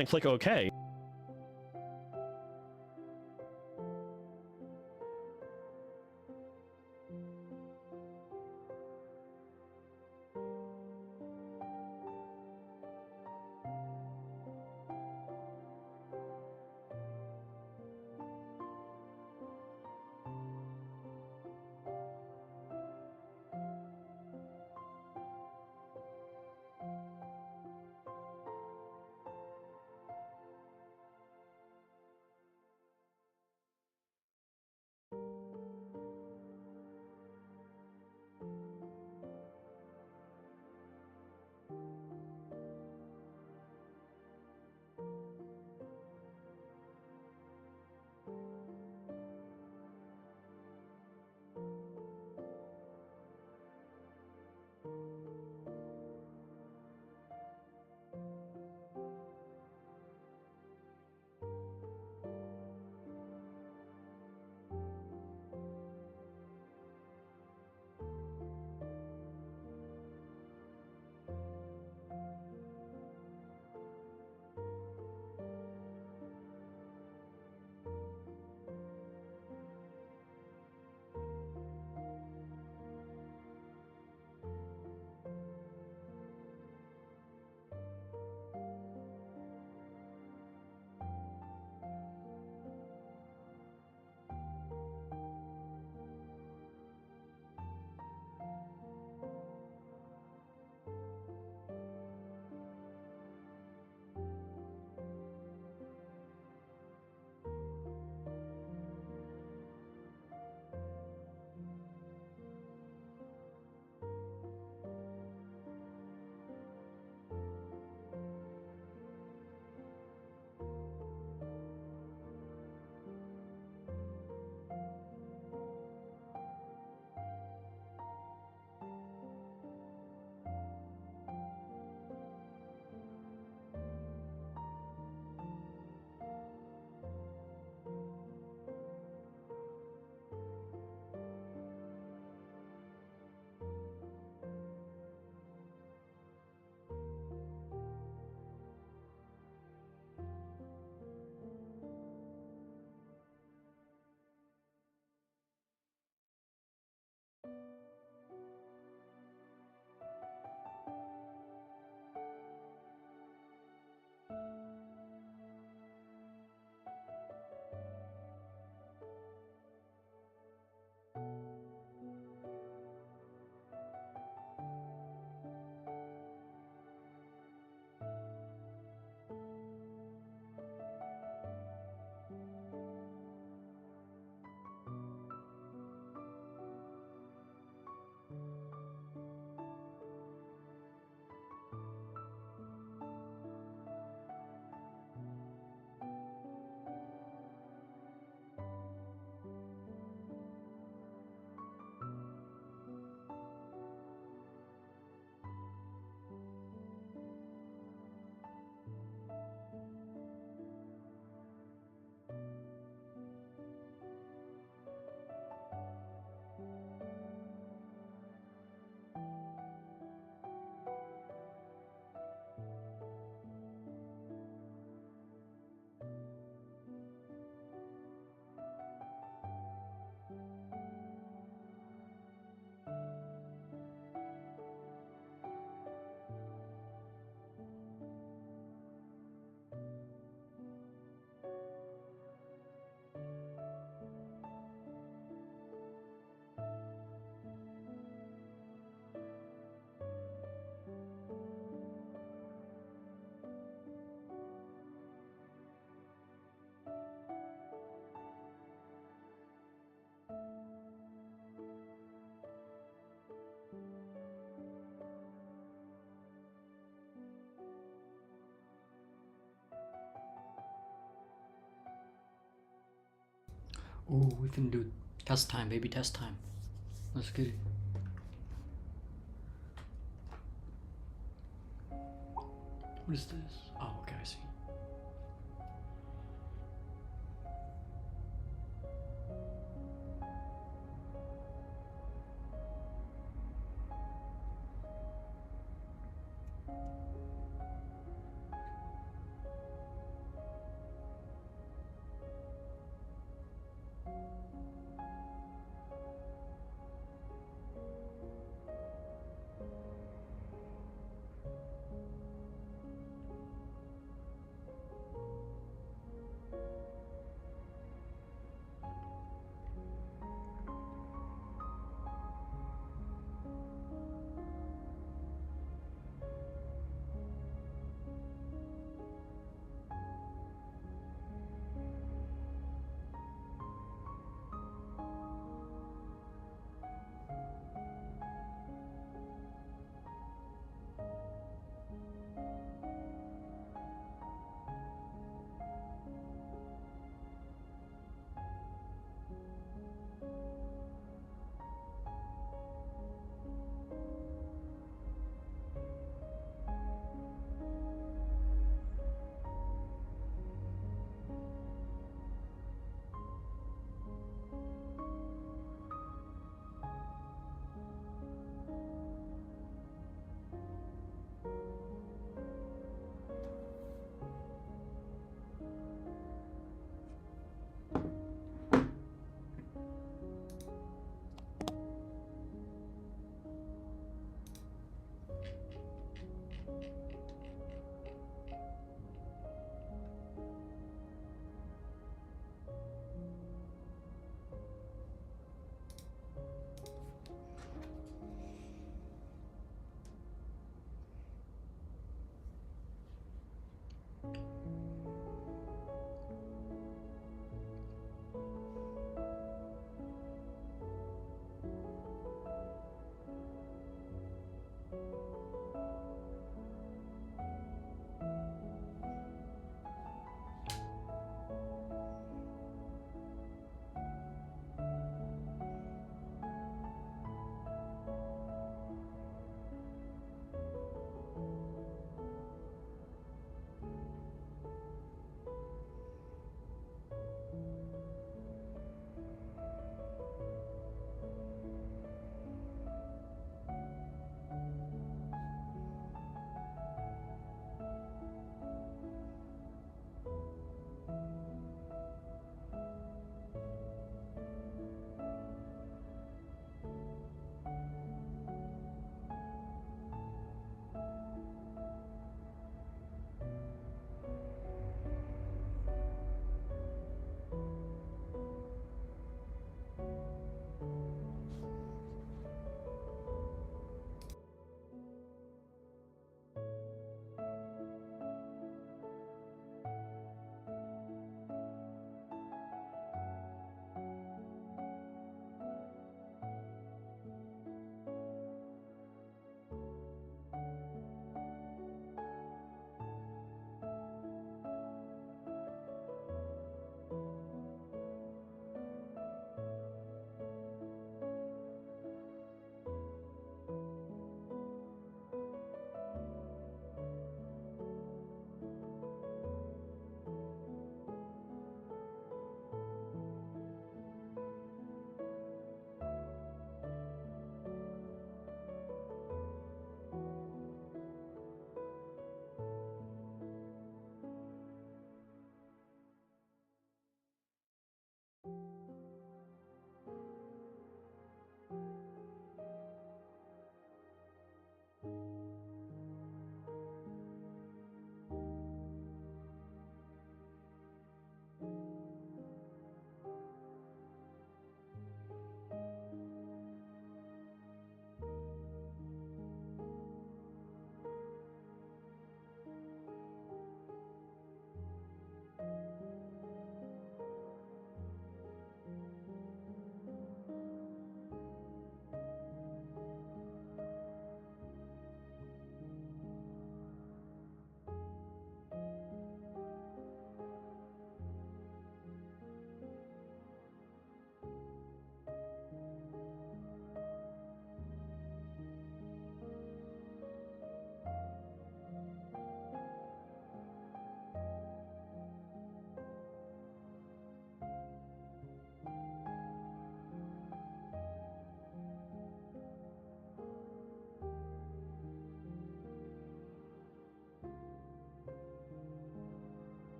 and click OK. Ooh, we can do test time, baby, test time. Let's get it. What is this? Oh, okay, I see.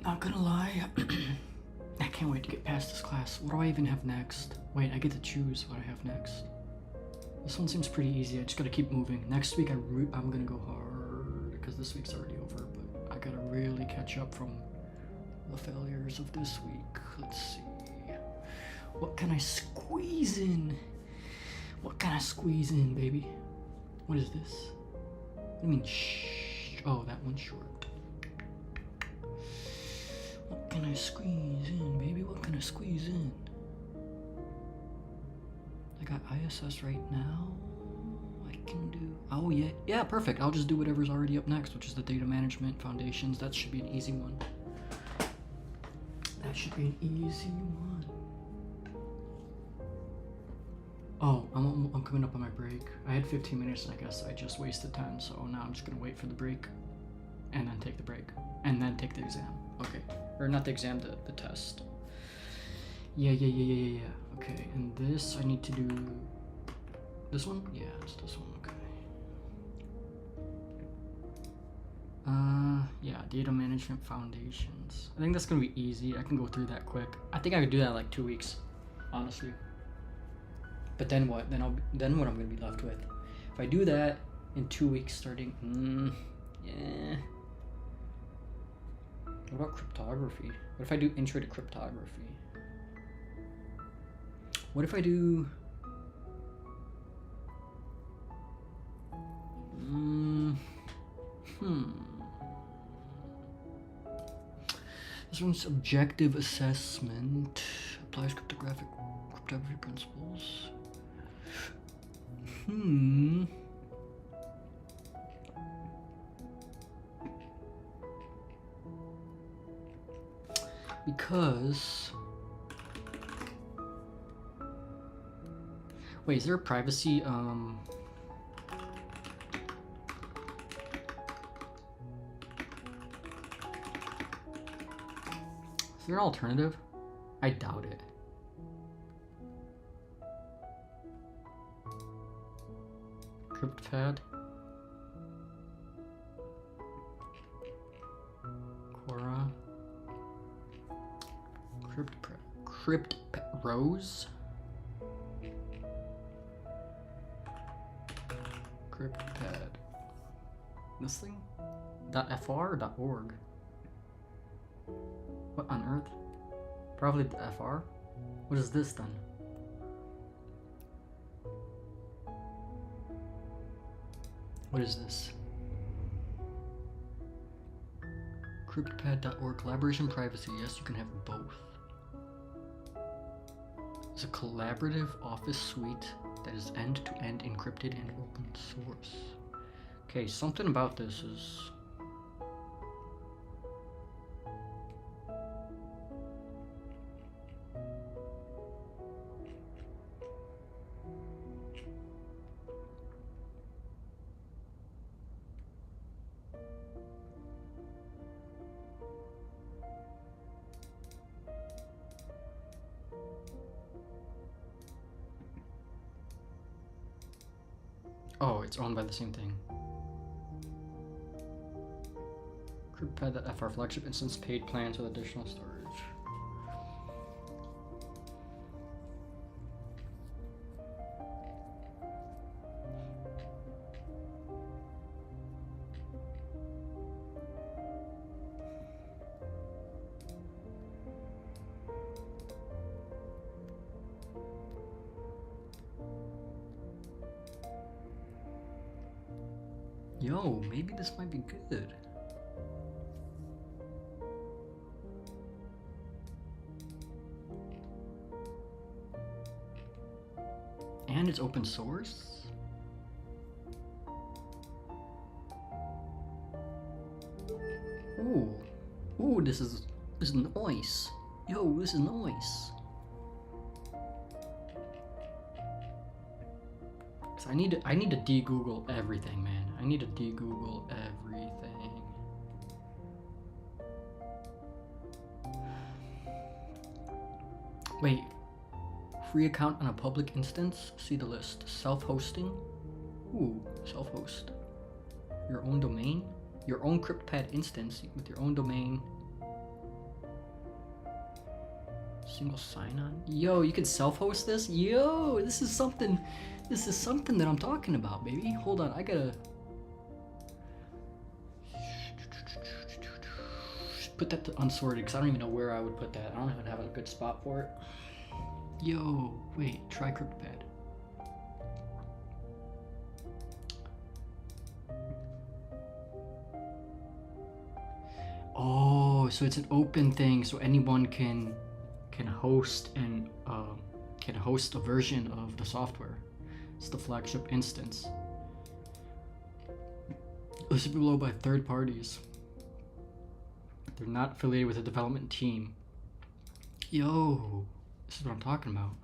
Not gonna lie, I can't wait to get past this class. What do I even have next? Wait, I get to choose what I have next. This one seems pretty easy. I just gotta keep moving. Next week I'm gonna go hard because this week's already over, but I gotta really catch up from the failures of this week. Let's see. What can I squeeze in? What can I squeeze in, baby? What is this? What do you mean, shh? Oh, that one's short. What can I squeeze in, baby? What can I squeeze in? I got ISS right now. I can do... Oh, yeah. Yeah, perfect. I'll just do whatever's already up next, which is the Data Management Foundations. That should be an easy one. That should be an easy one. Oh, I'm coming up on my break. I had 15 minutes and I guess I just wasted 10, so now I'm just gonna wait for the break and then take the break and then take the exam. Okay, or not the exam, the test. Yeah. Okay, and this I need to do this one? Yeah, it's this one, okay. Yeah, Data Management Foundations. I think that's gonna be easy. I can go through that quick. I think I could do that in like 2 weeks, honestly. But then what? Then what I'm gonna be left with? If I do that in 2 weeks starting, yeah. What about cryptography? What if I do intro to cryptography? What if I do... This one's objective assessment. Applies cryptography principles. Because... Wait, is there a privacy, Is there an alternative? I doubt it. CryptPad. Quora. Rose. CryptPad. This thing? .fr or .org? What on earth? Probably the .fr? What is this then? What is this? CryptPad.org, collaboration privacy. Yes, you can have both. It's a collaborative office suite that is end-to-end encrypted and open source. Okay, something about this is... Oh, it's owned by the same thing. CryptPad.fr flagship instance paid plans with additional storage. Yo, maybe this might be good. And it's open source? Ooh. Ooh, this is nice. Yo, this is nice. So I need to de-Google everything, man. I need to de-Google everything. Wait. Free account on a public instance? See the list. Self-hosting? Ooh, self-host. Your own domain? Your own CryptPad instance with your own domain. Single sign-on. Yo, you can self-host this? Yo, this is something that I'm talking about, baby. Hold on, I gotta put that to unsorted because I don't even know where I would put that. I don't even have a good spot for it. Yo, wait, try CryptPad. Oh, so it's an open thing, so anyone can host and can host a version of the software. It's the flagship instance. This is below by third parties. They're not affiliated with a development team. Yo, this is what I'm talking about.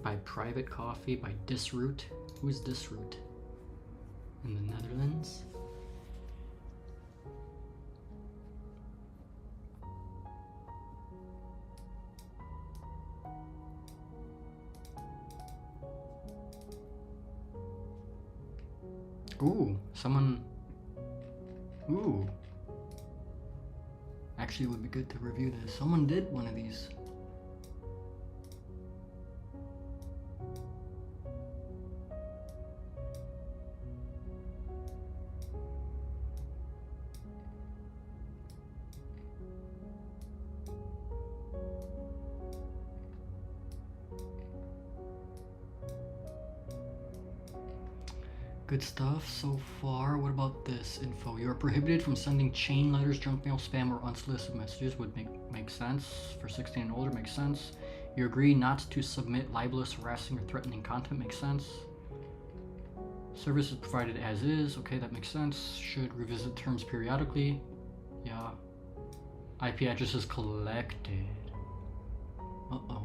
By private coffee, by Disroot. Who's Disroot? In the Netherlands? Ooh, someone. Ooh. Actually, it would be good to review this. Someone did one of these. Good stuff so far. What about this info? You are prohibited from sending chain letters, junk mail, spam, or unsolicited messages. Would make sense. For 16 and older, makes sense. You agree not to submit libelous, harassing, or threatening content. Makes sense. Service is provided as is. Okay, that makes sense. Should revisit terms periodically. Yeah. IP addresses collected. Uh-oh.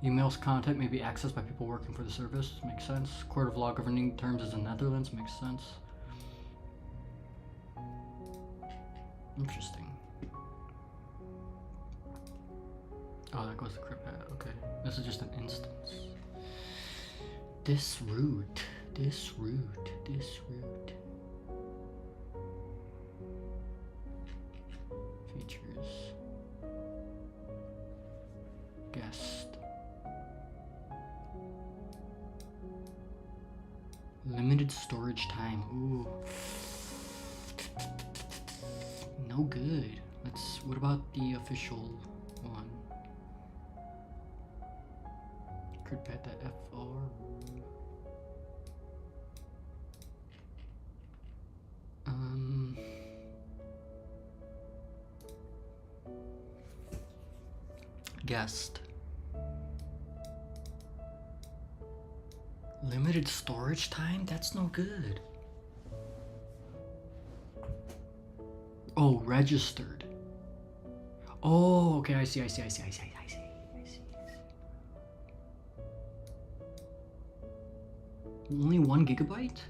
Emails content may be accessed by people working for the service. Makes sense. Court of law governing terms is in the Netherlands. Makes sense. Interesting. Oh, that goes to CryptPad. Okay. This is just an instance. Disroot. Features. Guest. Limited storage time. Ooh. No good. What about the official one? CryptPad.fr. Guest. Limited storage time? That's no good. Oh, registered. Oh, okay, I see. Only 1 gigabyte?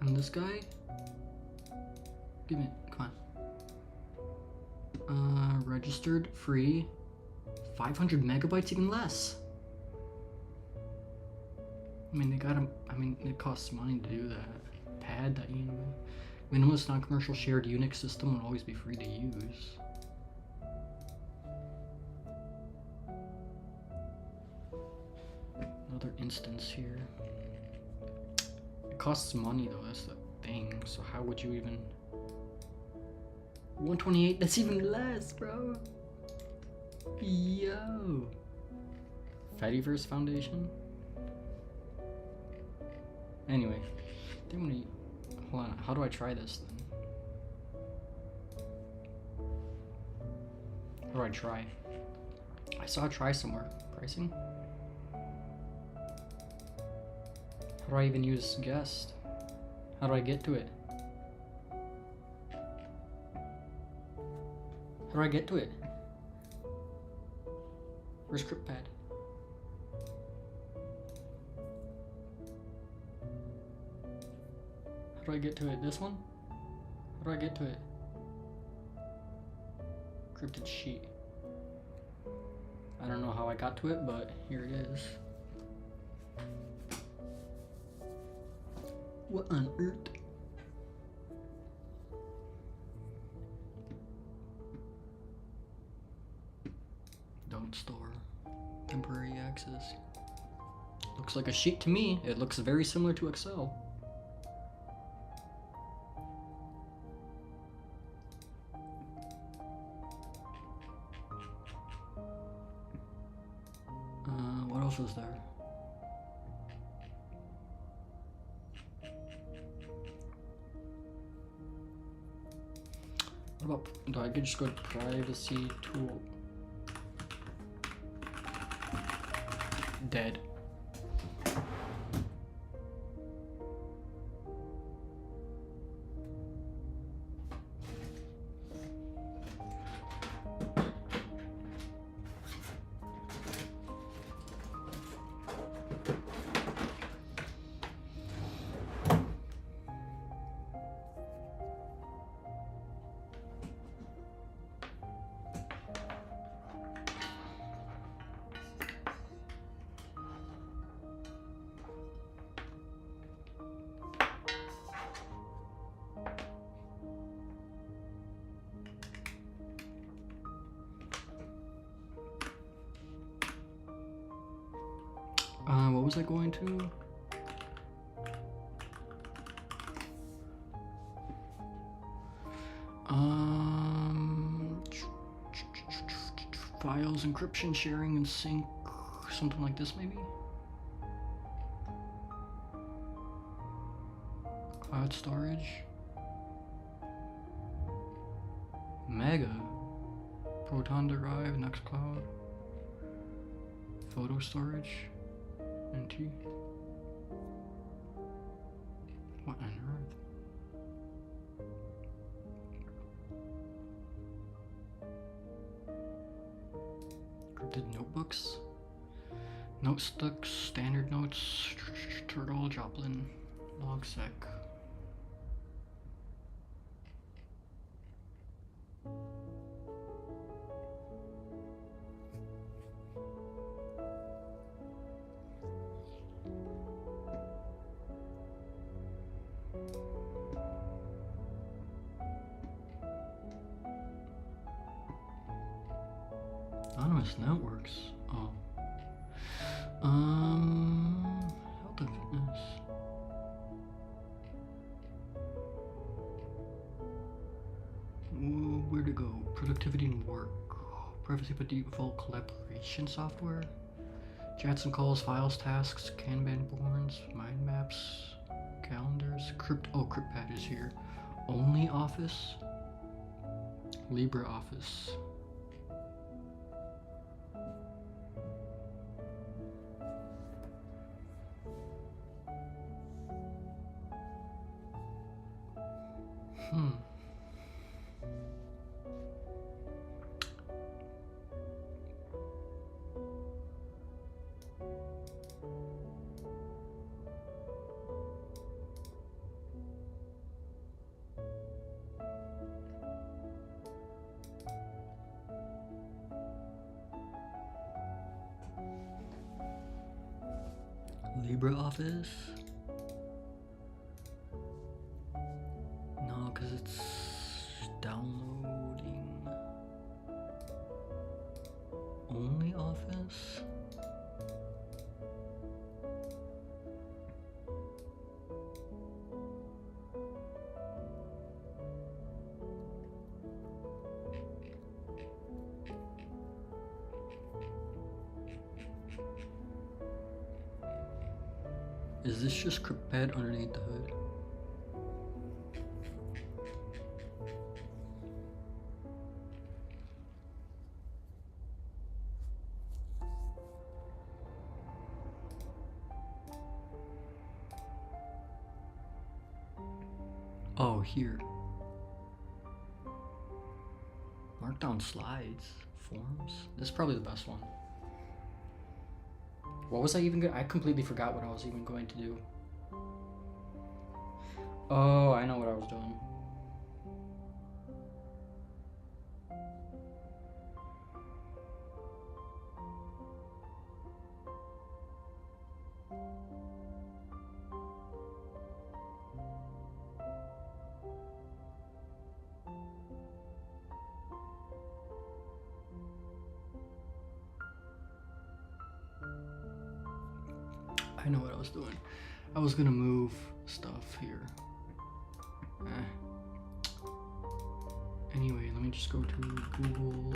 And this guy? Give me, come on. Registered, free. 500 megabytes, even less. I mean, it costs money to do that. Pad.env. Minimalist non-commercial shared Unix system will always be free to use. Another instance here. It costs money though, that's the thing. So how would you even... 128, that's even less, bro. Yo. Fediverse Foundation? Anyway, I think I'm gonna... Hold on, how do I try this then? How do I try? I saw a try somewhere. Pricing? How do I even use guest? How do I get to it? How do I get to it? Where's CryptPad? How do I get to it? This one? How do I get to it? Cryptid sheet. I don't know how I got to it, but here it is. What on earth? Don't store. Temporary access. Looks like a sheet to me. It looks very similar to Excel. What else is there? What about, do I could just go to privacy tool? Dead. What was I going to? Files, encryption, sharing, and sync, something like this maybe? Cloud storage. Mega. Proton Drive, Nextcloud. Photo storage. NT. What on earth? Encrypted notebooks. Notebooks, standard notes, Turtle, Joplin, Logsec. Autonomous networks. Oh. Health and fitness. Ooh, where to go? Productivity and work. Privacy by default collaboration software. Chats and calls, files, tasks, Kanban boards, mind maps, calendars. CryptPad is here. Only Office. LibreOffice. LibreOffice? No, because it's downloading. Only Office? Is this just CryptPad underneath the hood? Oh, here. Markdown slides, forms. This is probably the best one. What was I even I completely forgot what I was even going to do. Oh, I know what I was doing. I know what I was doing. I was gonna move stuff here. Anyway, let me just go to Google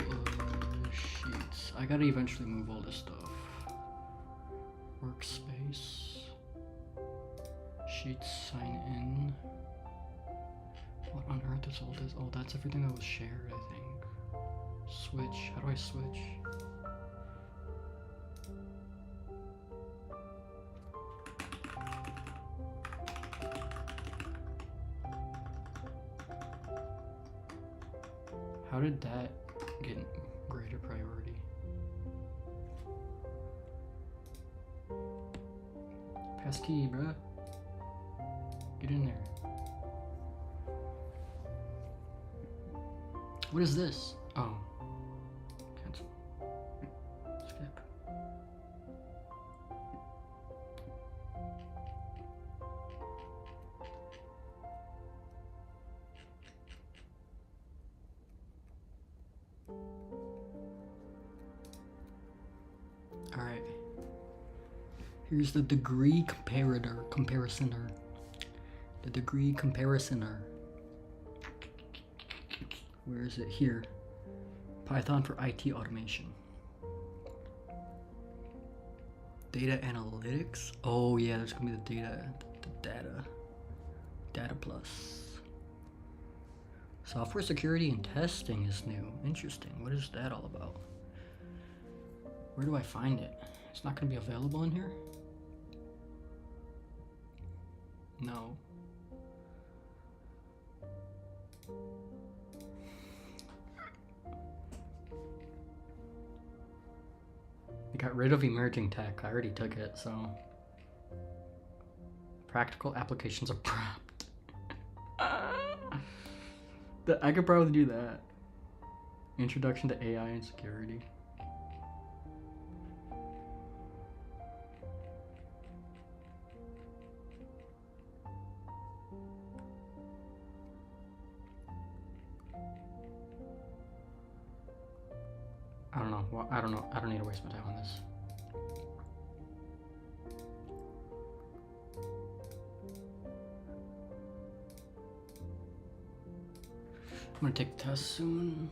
Sheets. I gotta eventually move all this stuff. Workspace. Sheets, sign in. What on earth is all this? Oh, that's everything that was shared, I think. Switch. How do I switch? How did that get greater priority? Passkey, bruh. Get in there. What is this? Oh. Cancel. Skip. Alright. Here's the degree comparisonner. The degree comparisonner. Where is it? Here. Python for IT automation. Data analytics. Oh yeah, there's gonna be the data plus. Software security and testing is new. Interesting. What is that all about? Where do I find it? It's not gonna be available in here? No. I got rid of emerging tech. I already took it, so. Practical applications of prompt. I could probably do that. Introduction to AI and security. I don't know. Well, I don't know. I don't need to waste my time on this. I'm gonna take the test soon.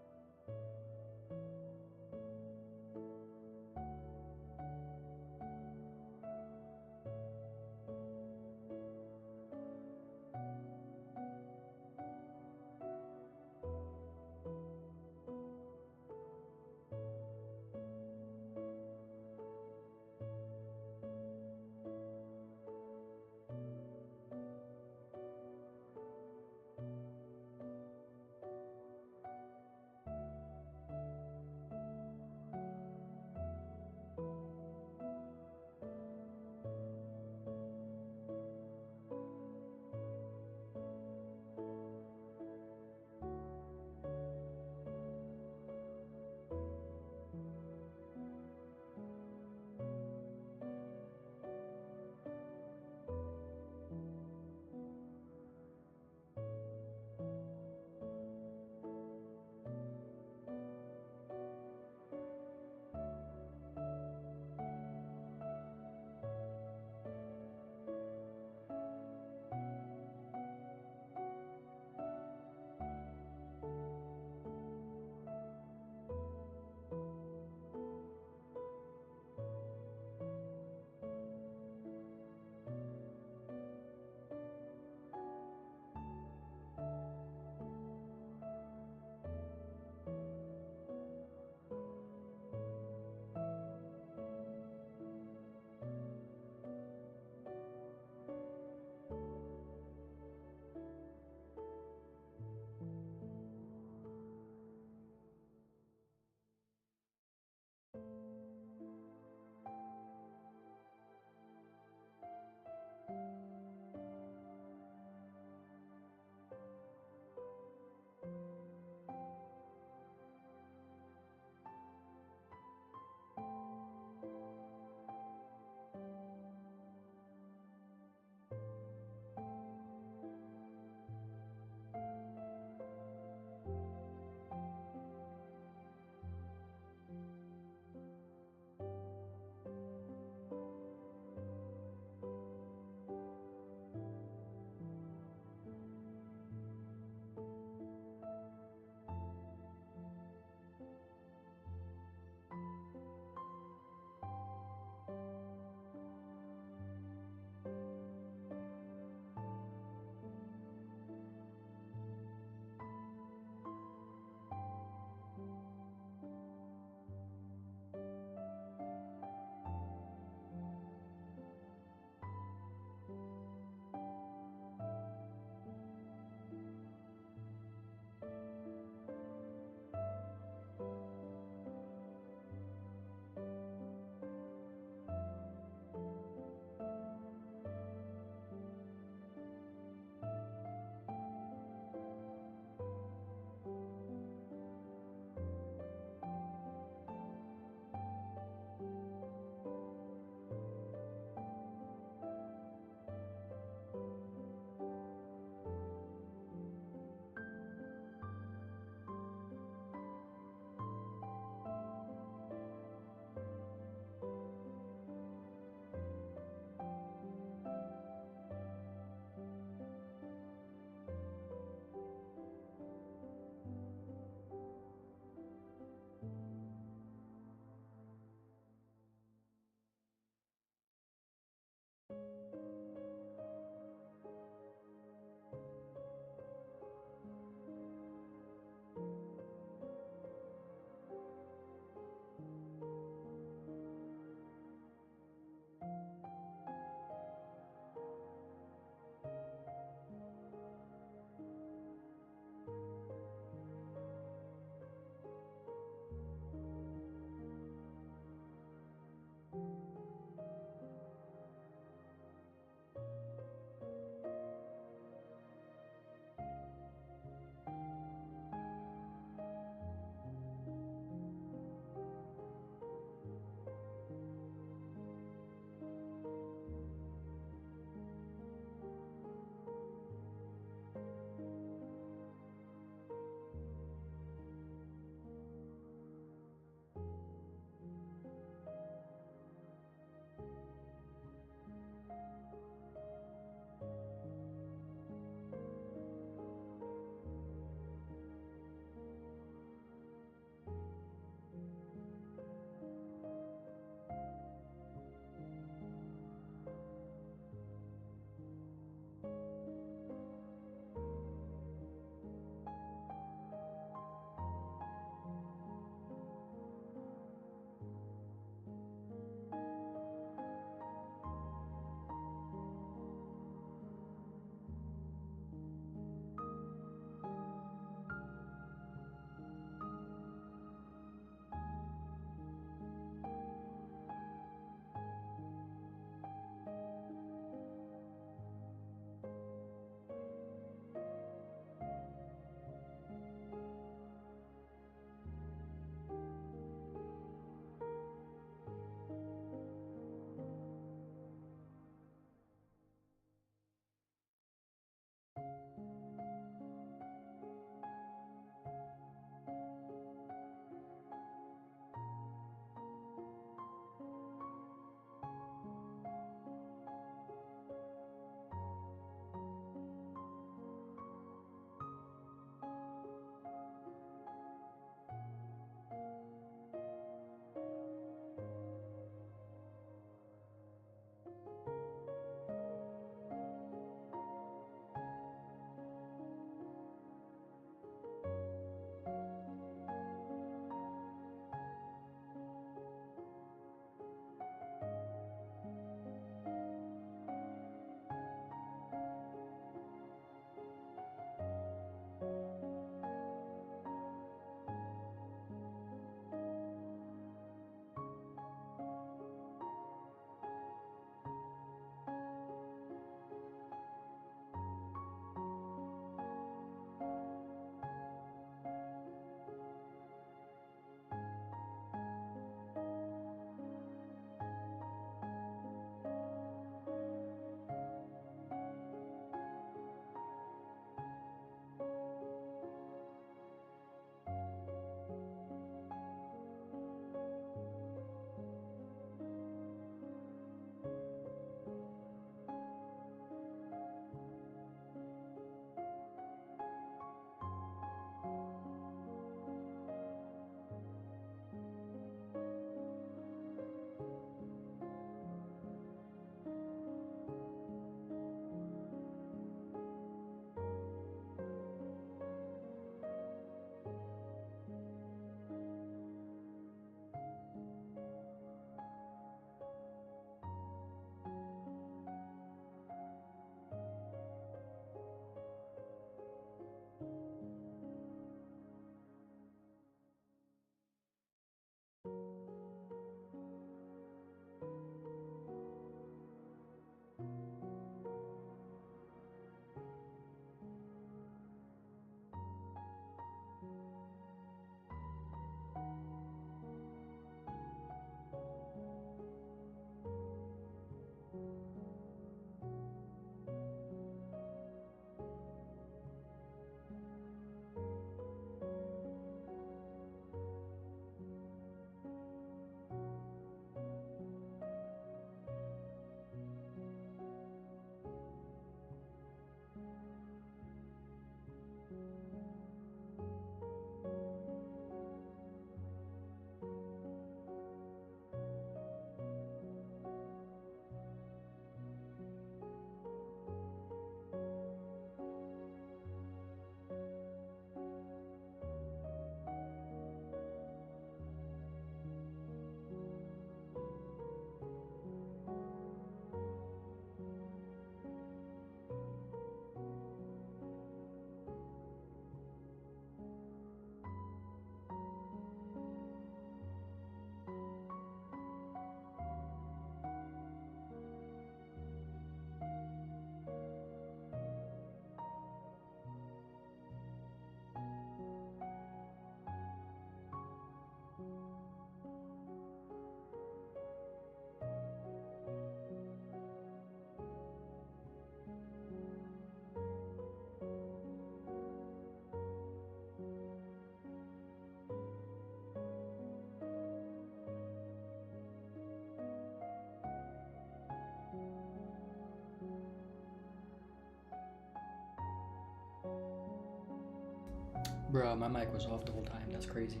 Bro, my mic was off the whole time. That's crazy.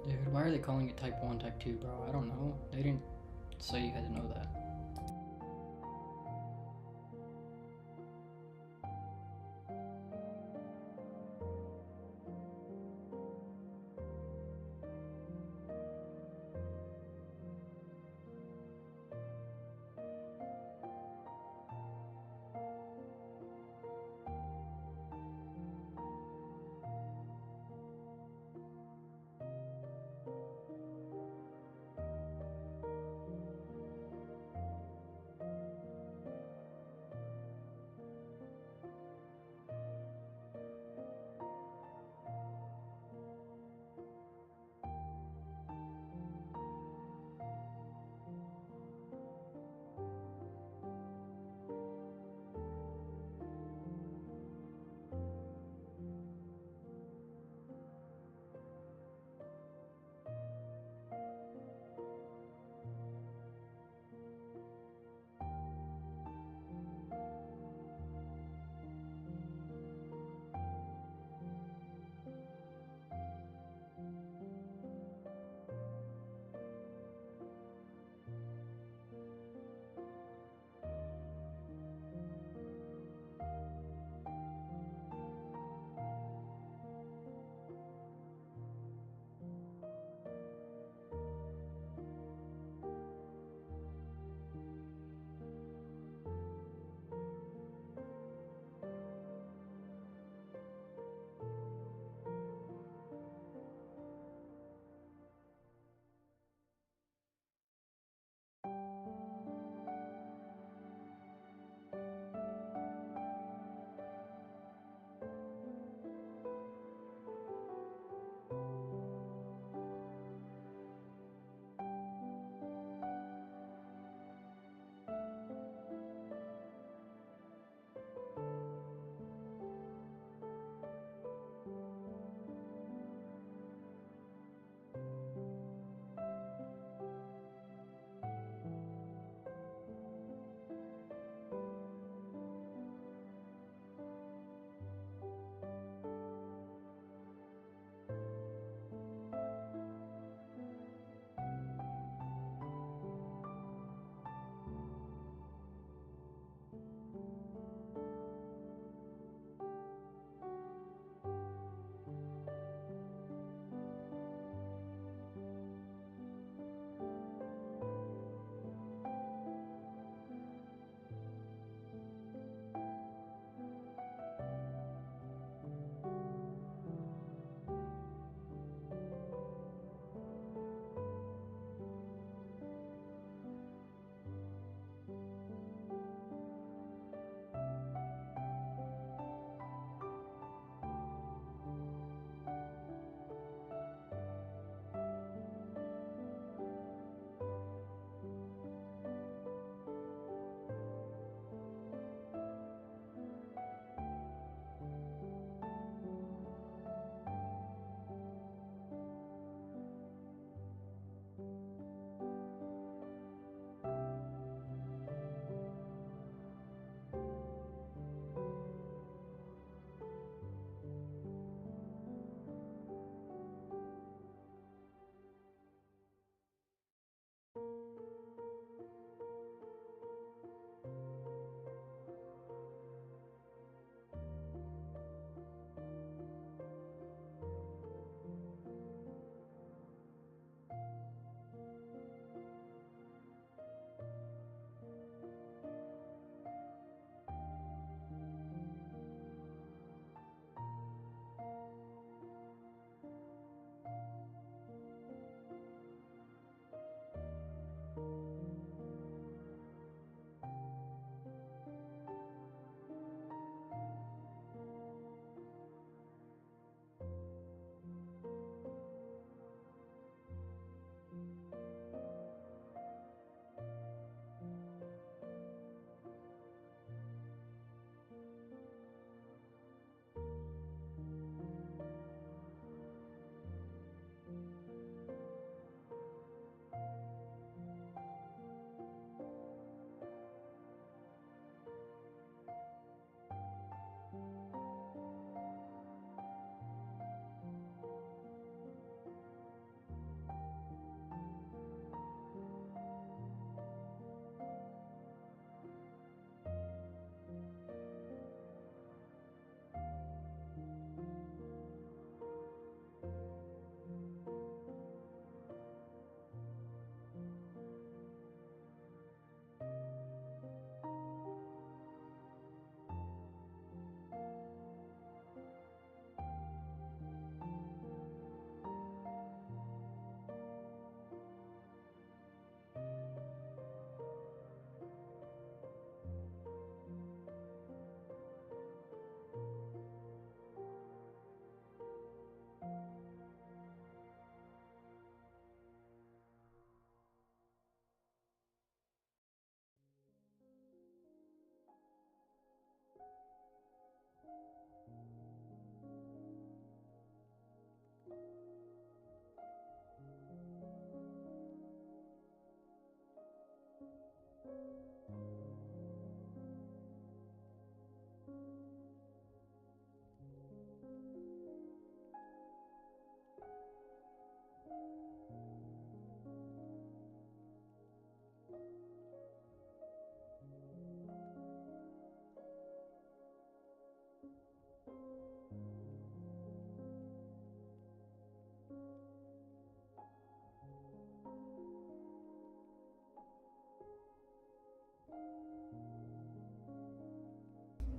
Dude, why are they calling it type 1, type 2, bro? I don't know. They didn't say you had to know that.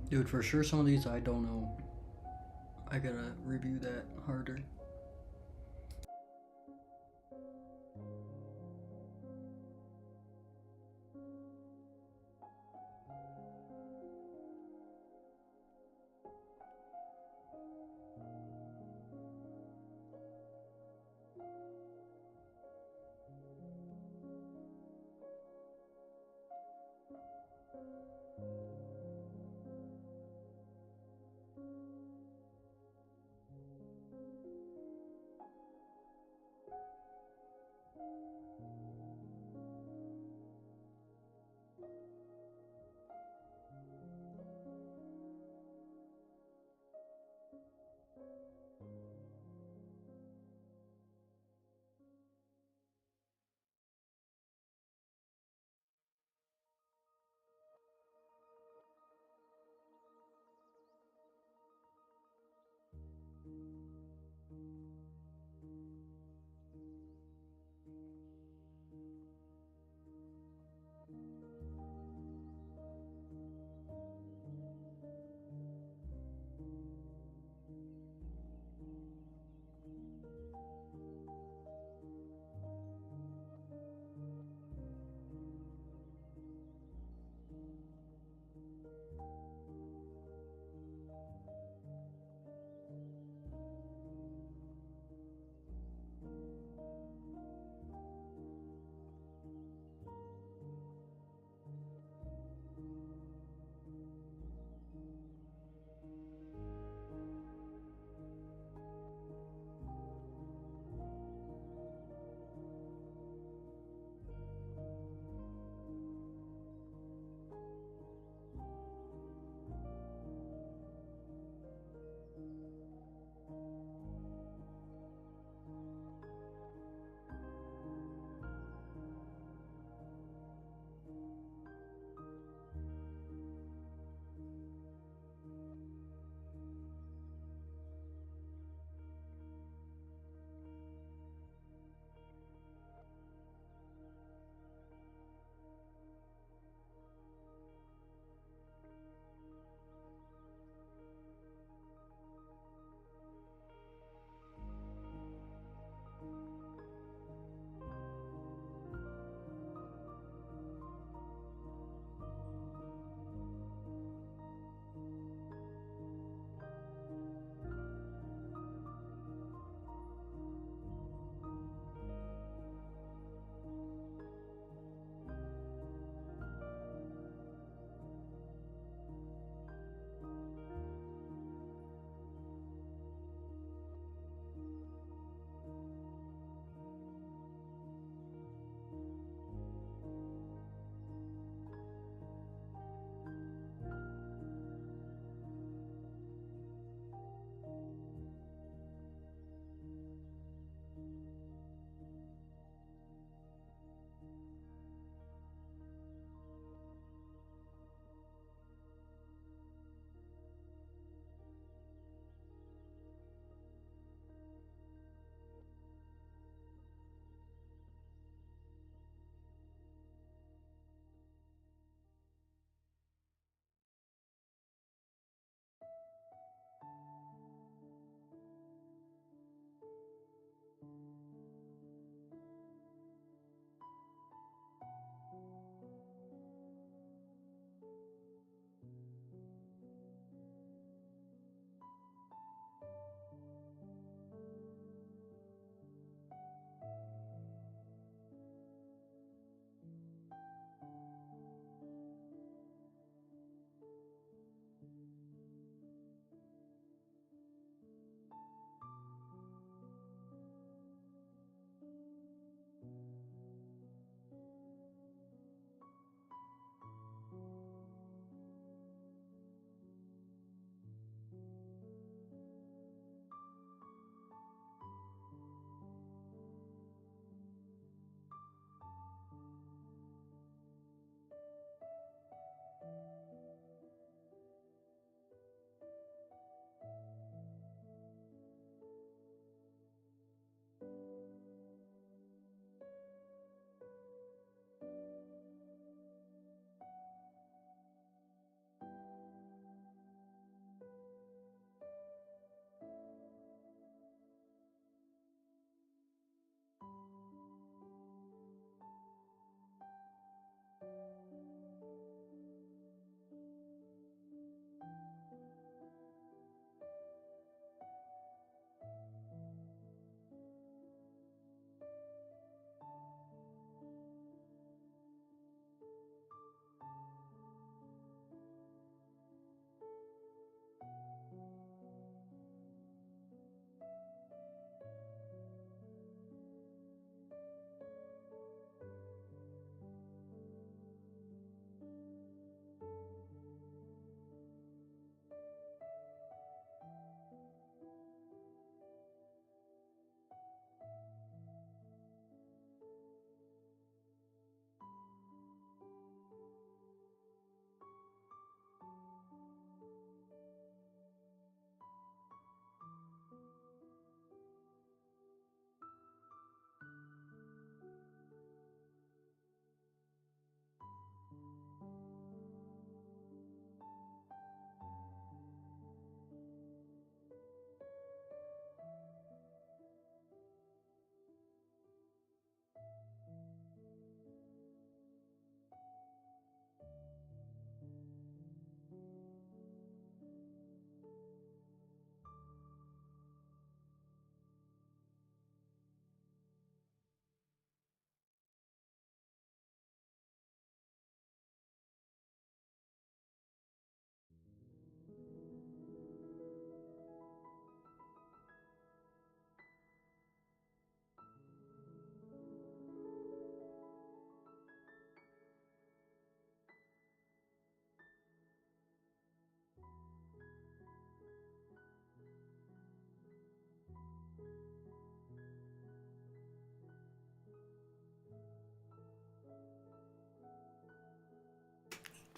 Dude, for sure some of these I don't know. I gotta review that harder.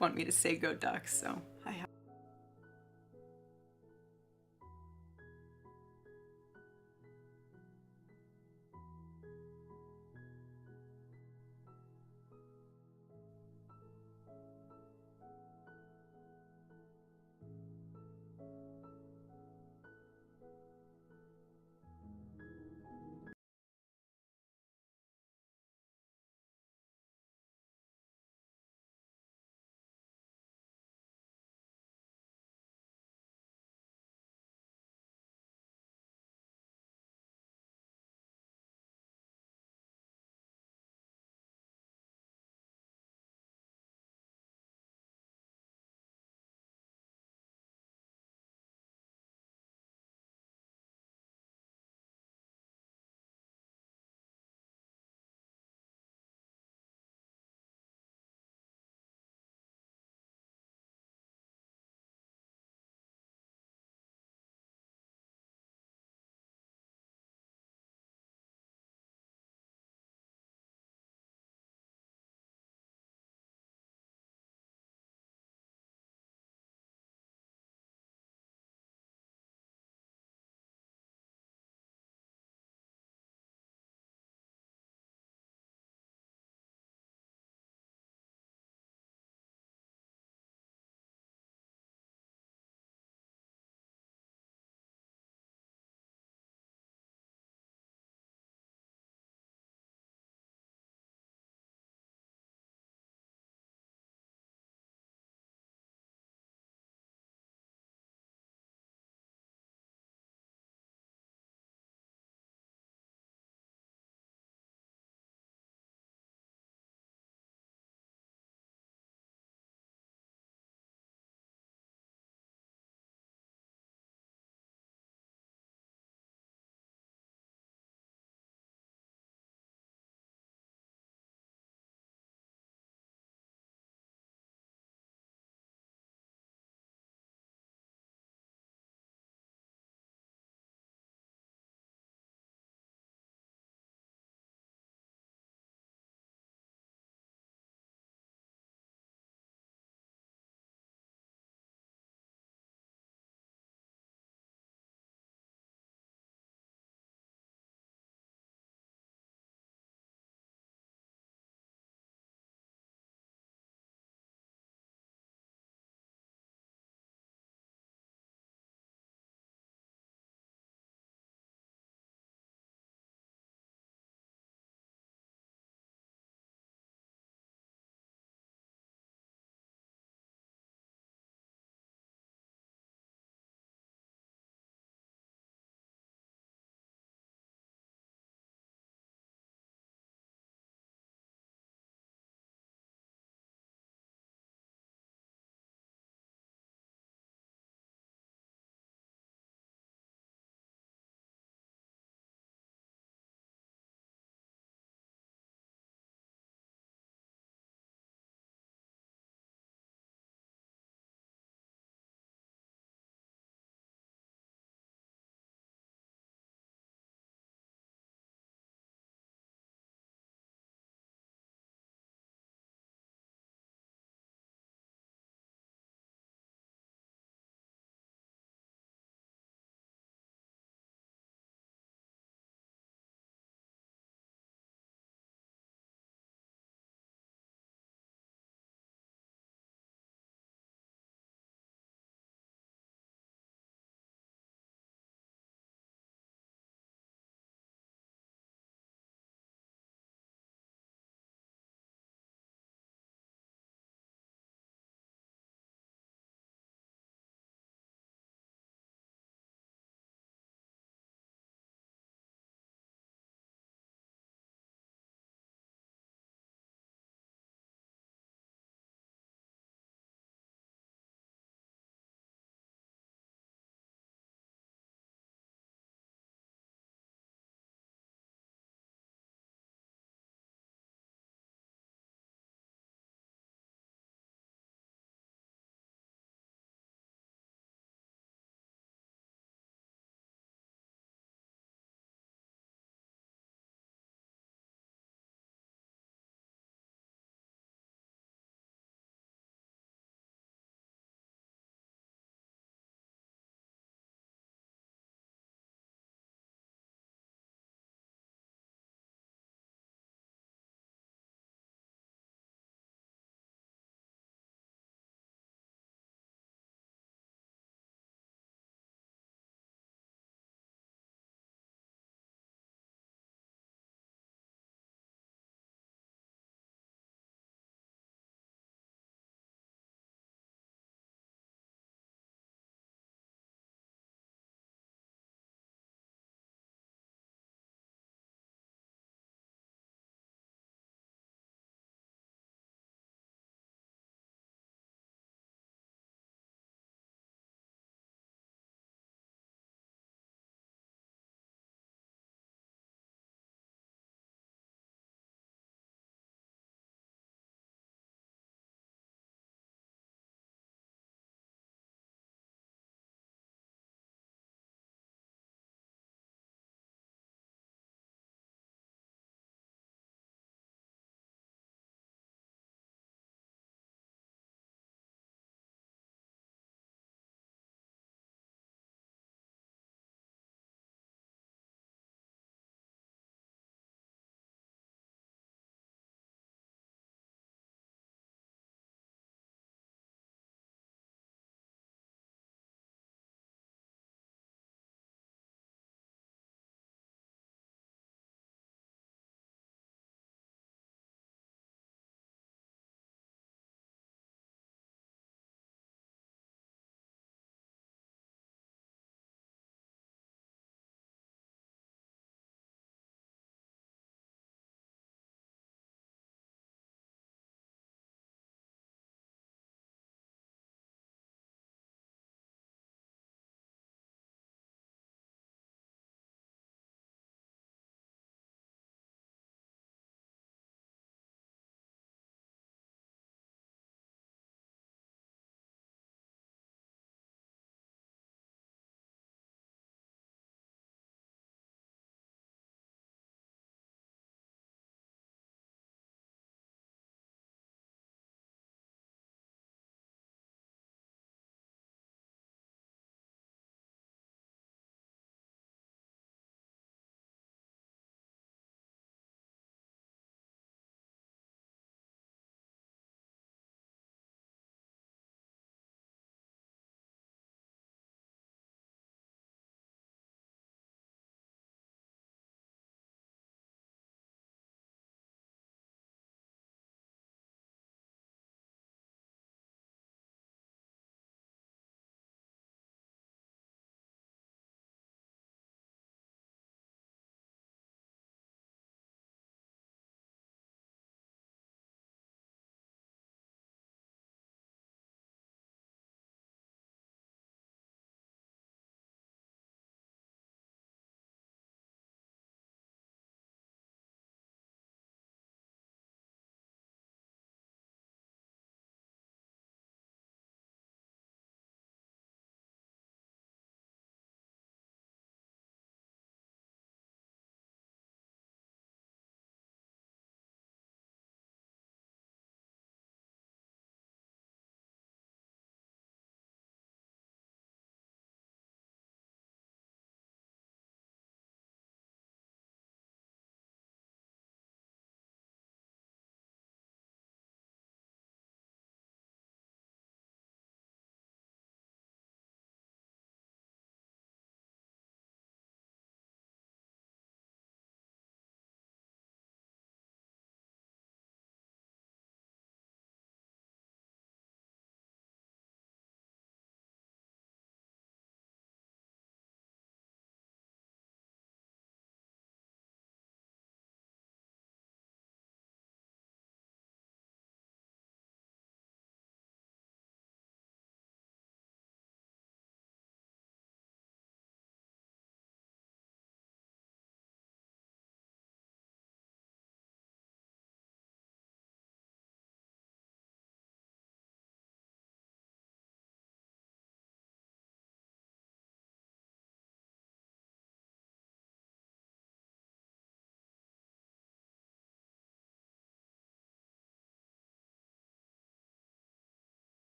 want me to say go Ducks, so